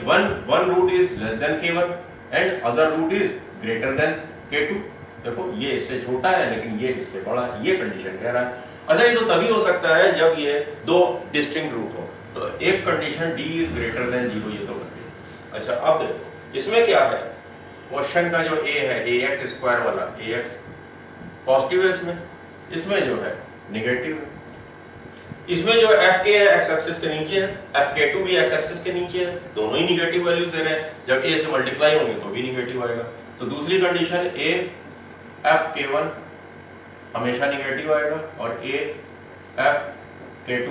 A: one root is less than K1 and other root is greater than K2, देखो ये इससे छोटा है लेकिन ये इससे बड़ा है, ये कंडीशन कह रहा है। अच्छा ये तो तभी हो सकता है जब ये दो डिस्टिंक्ट रूट हो, तो एक condition D is greater than 0, ये तो बन गई। अच्छा अब देखो इसमें क्या है, क्वेश्चन का जो A है ax स्क्वायर वाला, ax पॉजिटिव है, इसमें जो है नेगेटिव है, इसमें जो f के x एक्सिस के नीचे है, f K2 भी x एक्सिस के नीचे है, दोनों ही निगेटिव वैल्यूज दे रहे हैं, जब a से मल्टीप्लाई होंगे तो भी निगेटिव आएगा। तो दूसरी कंडीशन a f K1 हमेशा निगेटिव आएगा और a f K2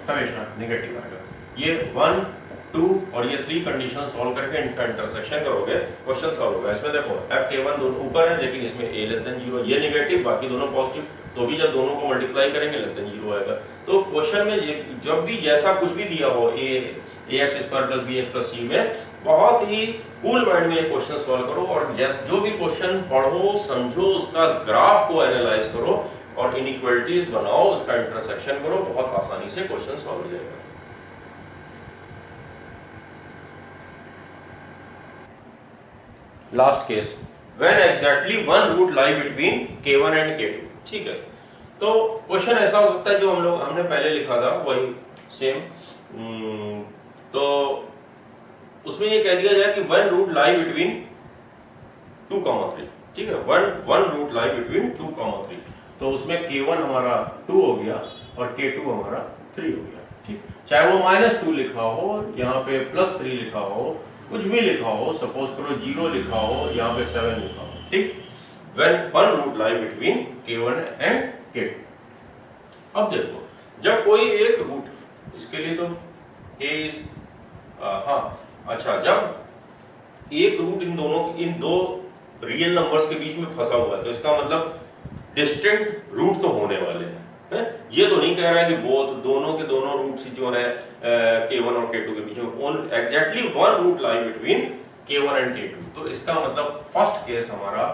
A: हमेशा निगेटिव आएगा। ये 1 2 और ये 3 कंडीशन सॉल्व करके इनका इंटरसेक्शन करोगे, क्वेश्चन सॉल्व होगा। इसमें देखो f K1 दोनों ऊपर है लेकिन इसमें a लेस देन 0, ये निगेटिव बाकी दोनों पॉजिटिव, तो भी जब दोनों को मल्टीप्लाई करेंगे लेस देन 0 आएगा। तो क्वेश्चन में जब भी जैसा कुछ भी दिया हो ax square plus bx plus c में, बहुत ही कूल माइंड में ये क्वेश्चन सॉल्व करो और जो भी क्वेश्चन पढ़ो समझो, उसका ग्राफ को एनालाइज करो और इनइक्वालिटीज बनाओ, उसका इंटरसेक्शन करो, बहुत आसानी से क्वेश्चन सॉल्व हो जाएगा। Last case when exactly one root lie between K1 and K2, ठीक है। तो क्वेश्चन ऐसा हो सकता है जो हमने पहले लिखा था वही सेम, तो उसमें ये कह दिया जाए कि वन रूट लाई बिटवीन 2,3, ठीक है, वन रूट लाई बिटवीन 2,3, तो उसमें K1 हमारा 2 हो गया और K2 हमारा 3 हो गया, ठीक, चाहे वो -2 लिखा हो, यहाँ पे +3 लिखा हो, कुछ भी लिखा हो, सपोज करो 0 लिखा हो, यहाँ पे 7 लिखा हो, ठीक, when one root lie between K1 and K2। अब देखो जब कोई एक रूट, इसके लिए तो A is अच्छा, जब एक रूट इन दो रियल नंबर्स के बीच में फंसा हुआ है तो इसका मतलब डिस्टिंक्ट रूट तो होने वाले हैं, ये तो नहीं कह रहा है कि दोनों के दोनों रूट्स जो है K1 और K2 के बीच में exactly one root lie between K1 and K2, तो इसका मतलब फर्स्ट केस हमारा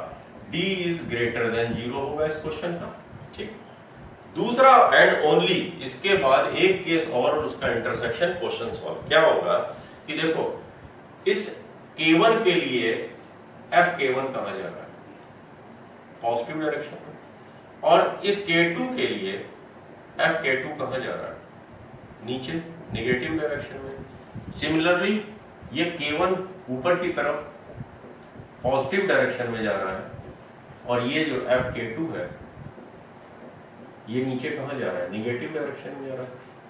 A: d इज ग्रेटर देन 0 होगा इस क्वेश्चन का। ठीक, दूसरा एंड ओनली, इसके बाद एक केस और उसका इंटरसेक्शन क्वेश्चन सॉल्व क्या होगा कि देखो इस K1 के लिए Fk1 कहां जा रहा है, पॉजिटिव डायरेक्शन में, और इस K2 के लिए Fk2 कहां जा रहा है, नीचे नेगेटिव डायरेक्शन में। सिमिलरली ये K1 ऊपर की तरफ पॉजिटिव डायरेक्शन में जा रहा है, और ये जो Fk2 है ये नीचे कहां जा रहा है, निगेटिव डायरेक्शन में जा रहा है।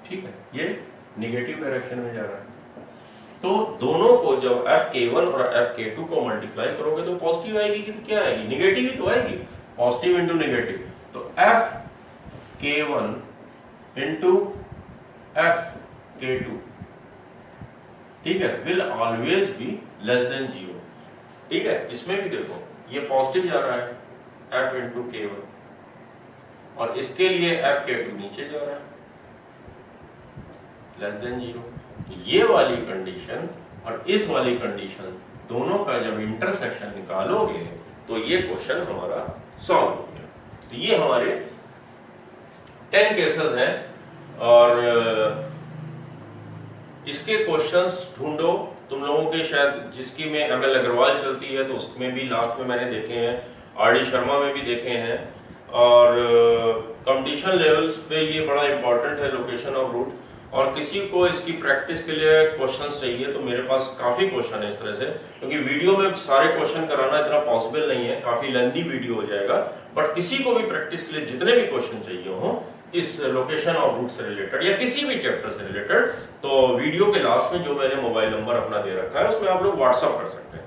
A: ठीक है, ये निगेटिव डायरेक्शन में जा रहा है। तो दोनों को जब Fk1 और Fk2 को मल्टीप्लाई करोगे तो पॉजिटिव आएगी कि क्या आएगी, निगेटिव ही तो आएगी, पॉजिटिव इंटू निगेटिव। तो Fk1 इंटू Fk2, ठीक है, will always be less than 0। ठीक है, इसमें भी देखो ये पॉजिटिव जा रहा है F इंटू K1, और इसके लिए Fk2 नीचे जा रहा है लेस देन 0। तो ये वाली कंडीशन और इस वाली कंडीशन दोनों का जब इंटरसेक्शन निकालोगे तो ये क्वेश्चन हमारा सॉल्व हो गया। तो ये हमारे 10 केसेस हैं, और इसके क्वेश्चंस ढूंढो तुम लोगों के, शायद जिसकी में ML अग्रवाल चलती है तो उसमें भी लास्ट में मैंने देखे हैं, RD शर्मा में भी देखे हैं, और कंपटीशन लेवल्स पे ये बड़ा इंपॉर्टेंट है लोकेशन ऑफ रूट। और किसी को इसकी प्रैक्टिस के लिए क्वेश्चंस चाहिए तो मेरे पास काफी क्वेश्चन है इस तरह से, क्योंकि वीडियो में सारे क्वेश्चन कराना इतना पॉसिबल नहीं है, काफी लेंथी वीडियो हो जाएगा। बट किसी को भी प्रैक्टिस के लिए जितने भी क्वेश्चन चाहिए हो इस लोकेशन ऑफ रूट से रिलेटेड या किसी भी चैप्टर से रिलेटेड, तो वीडियो के लास्ट में जो मैंने मोबाइल नंबर अपना दे रखा है उसमें आप लोग व्हाट्सअप कर सकते हैं।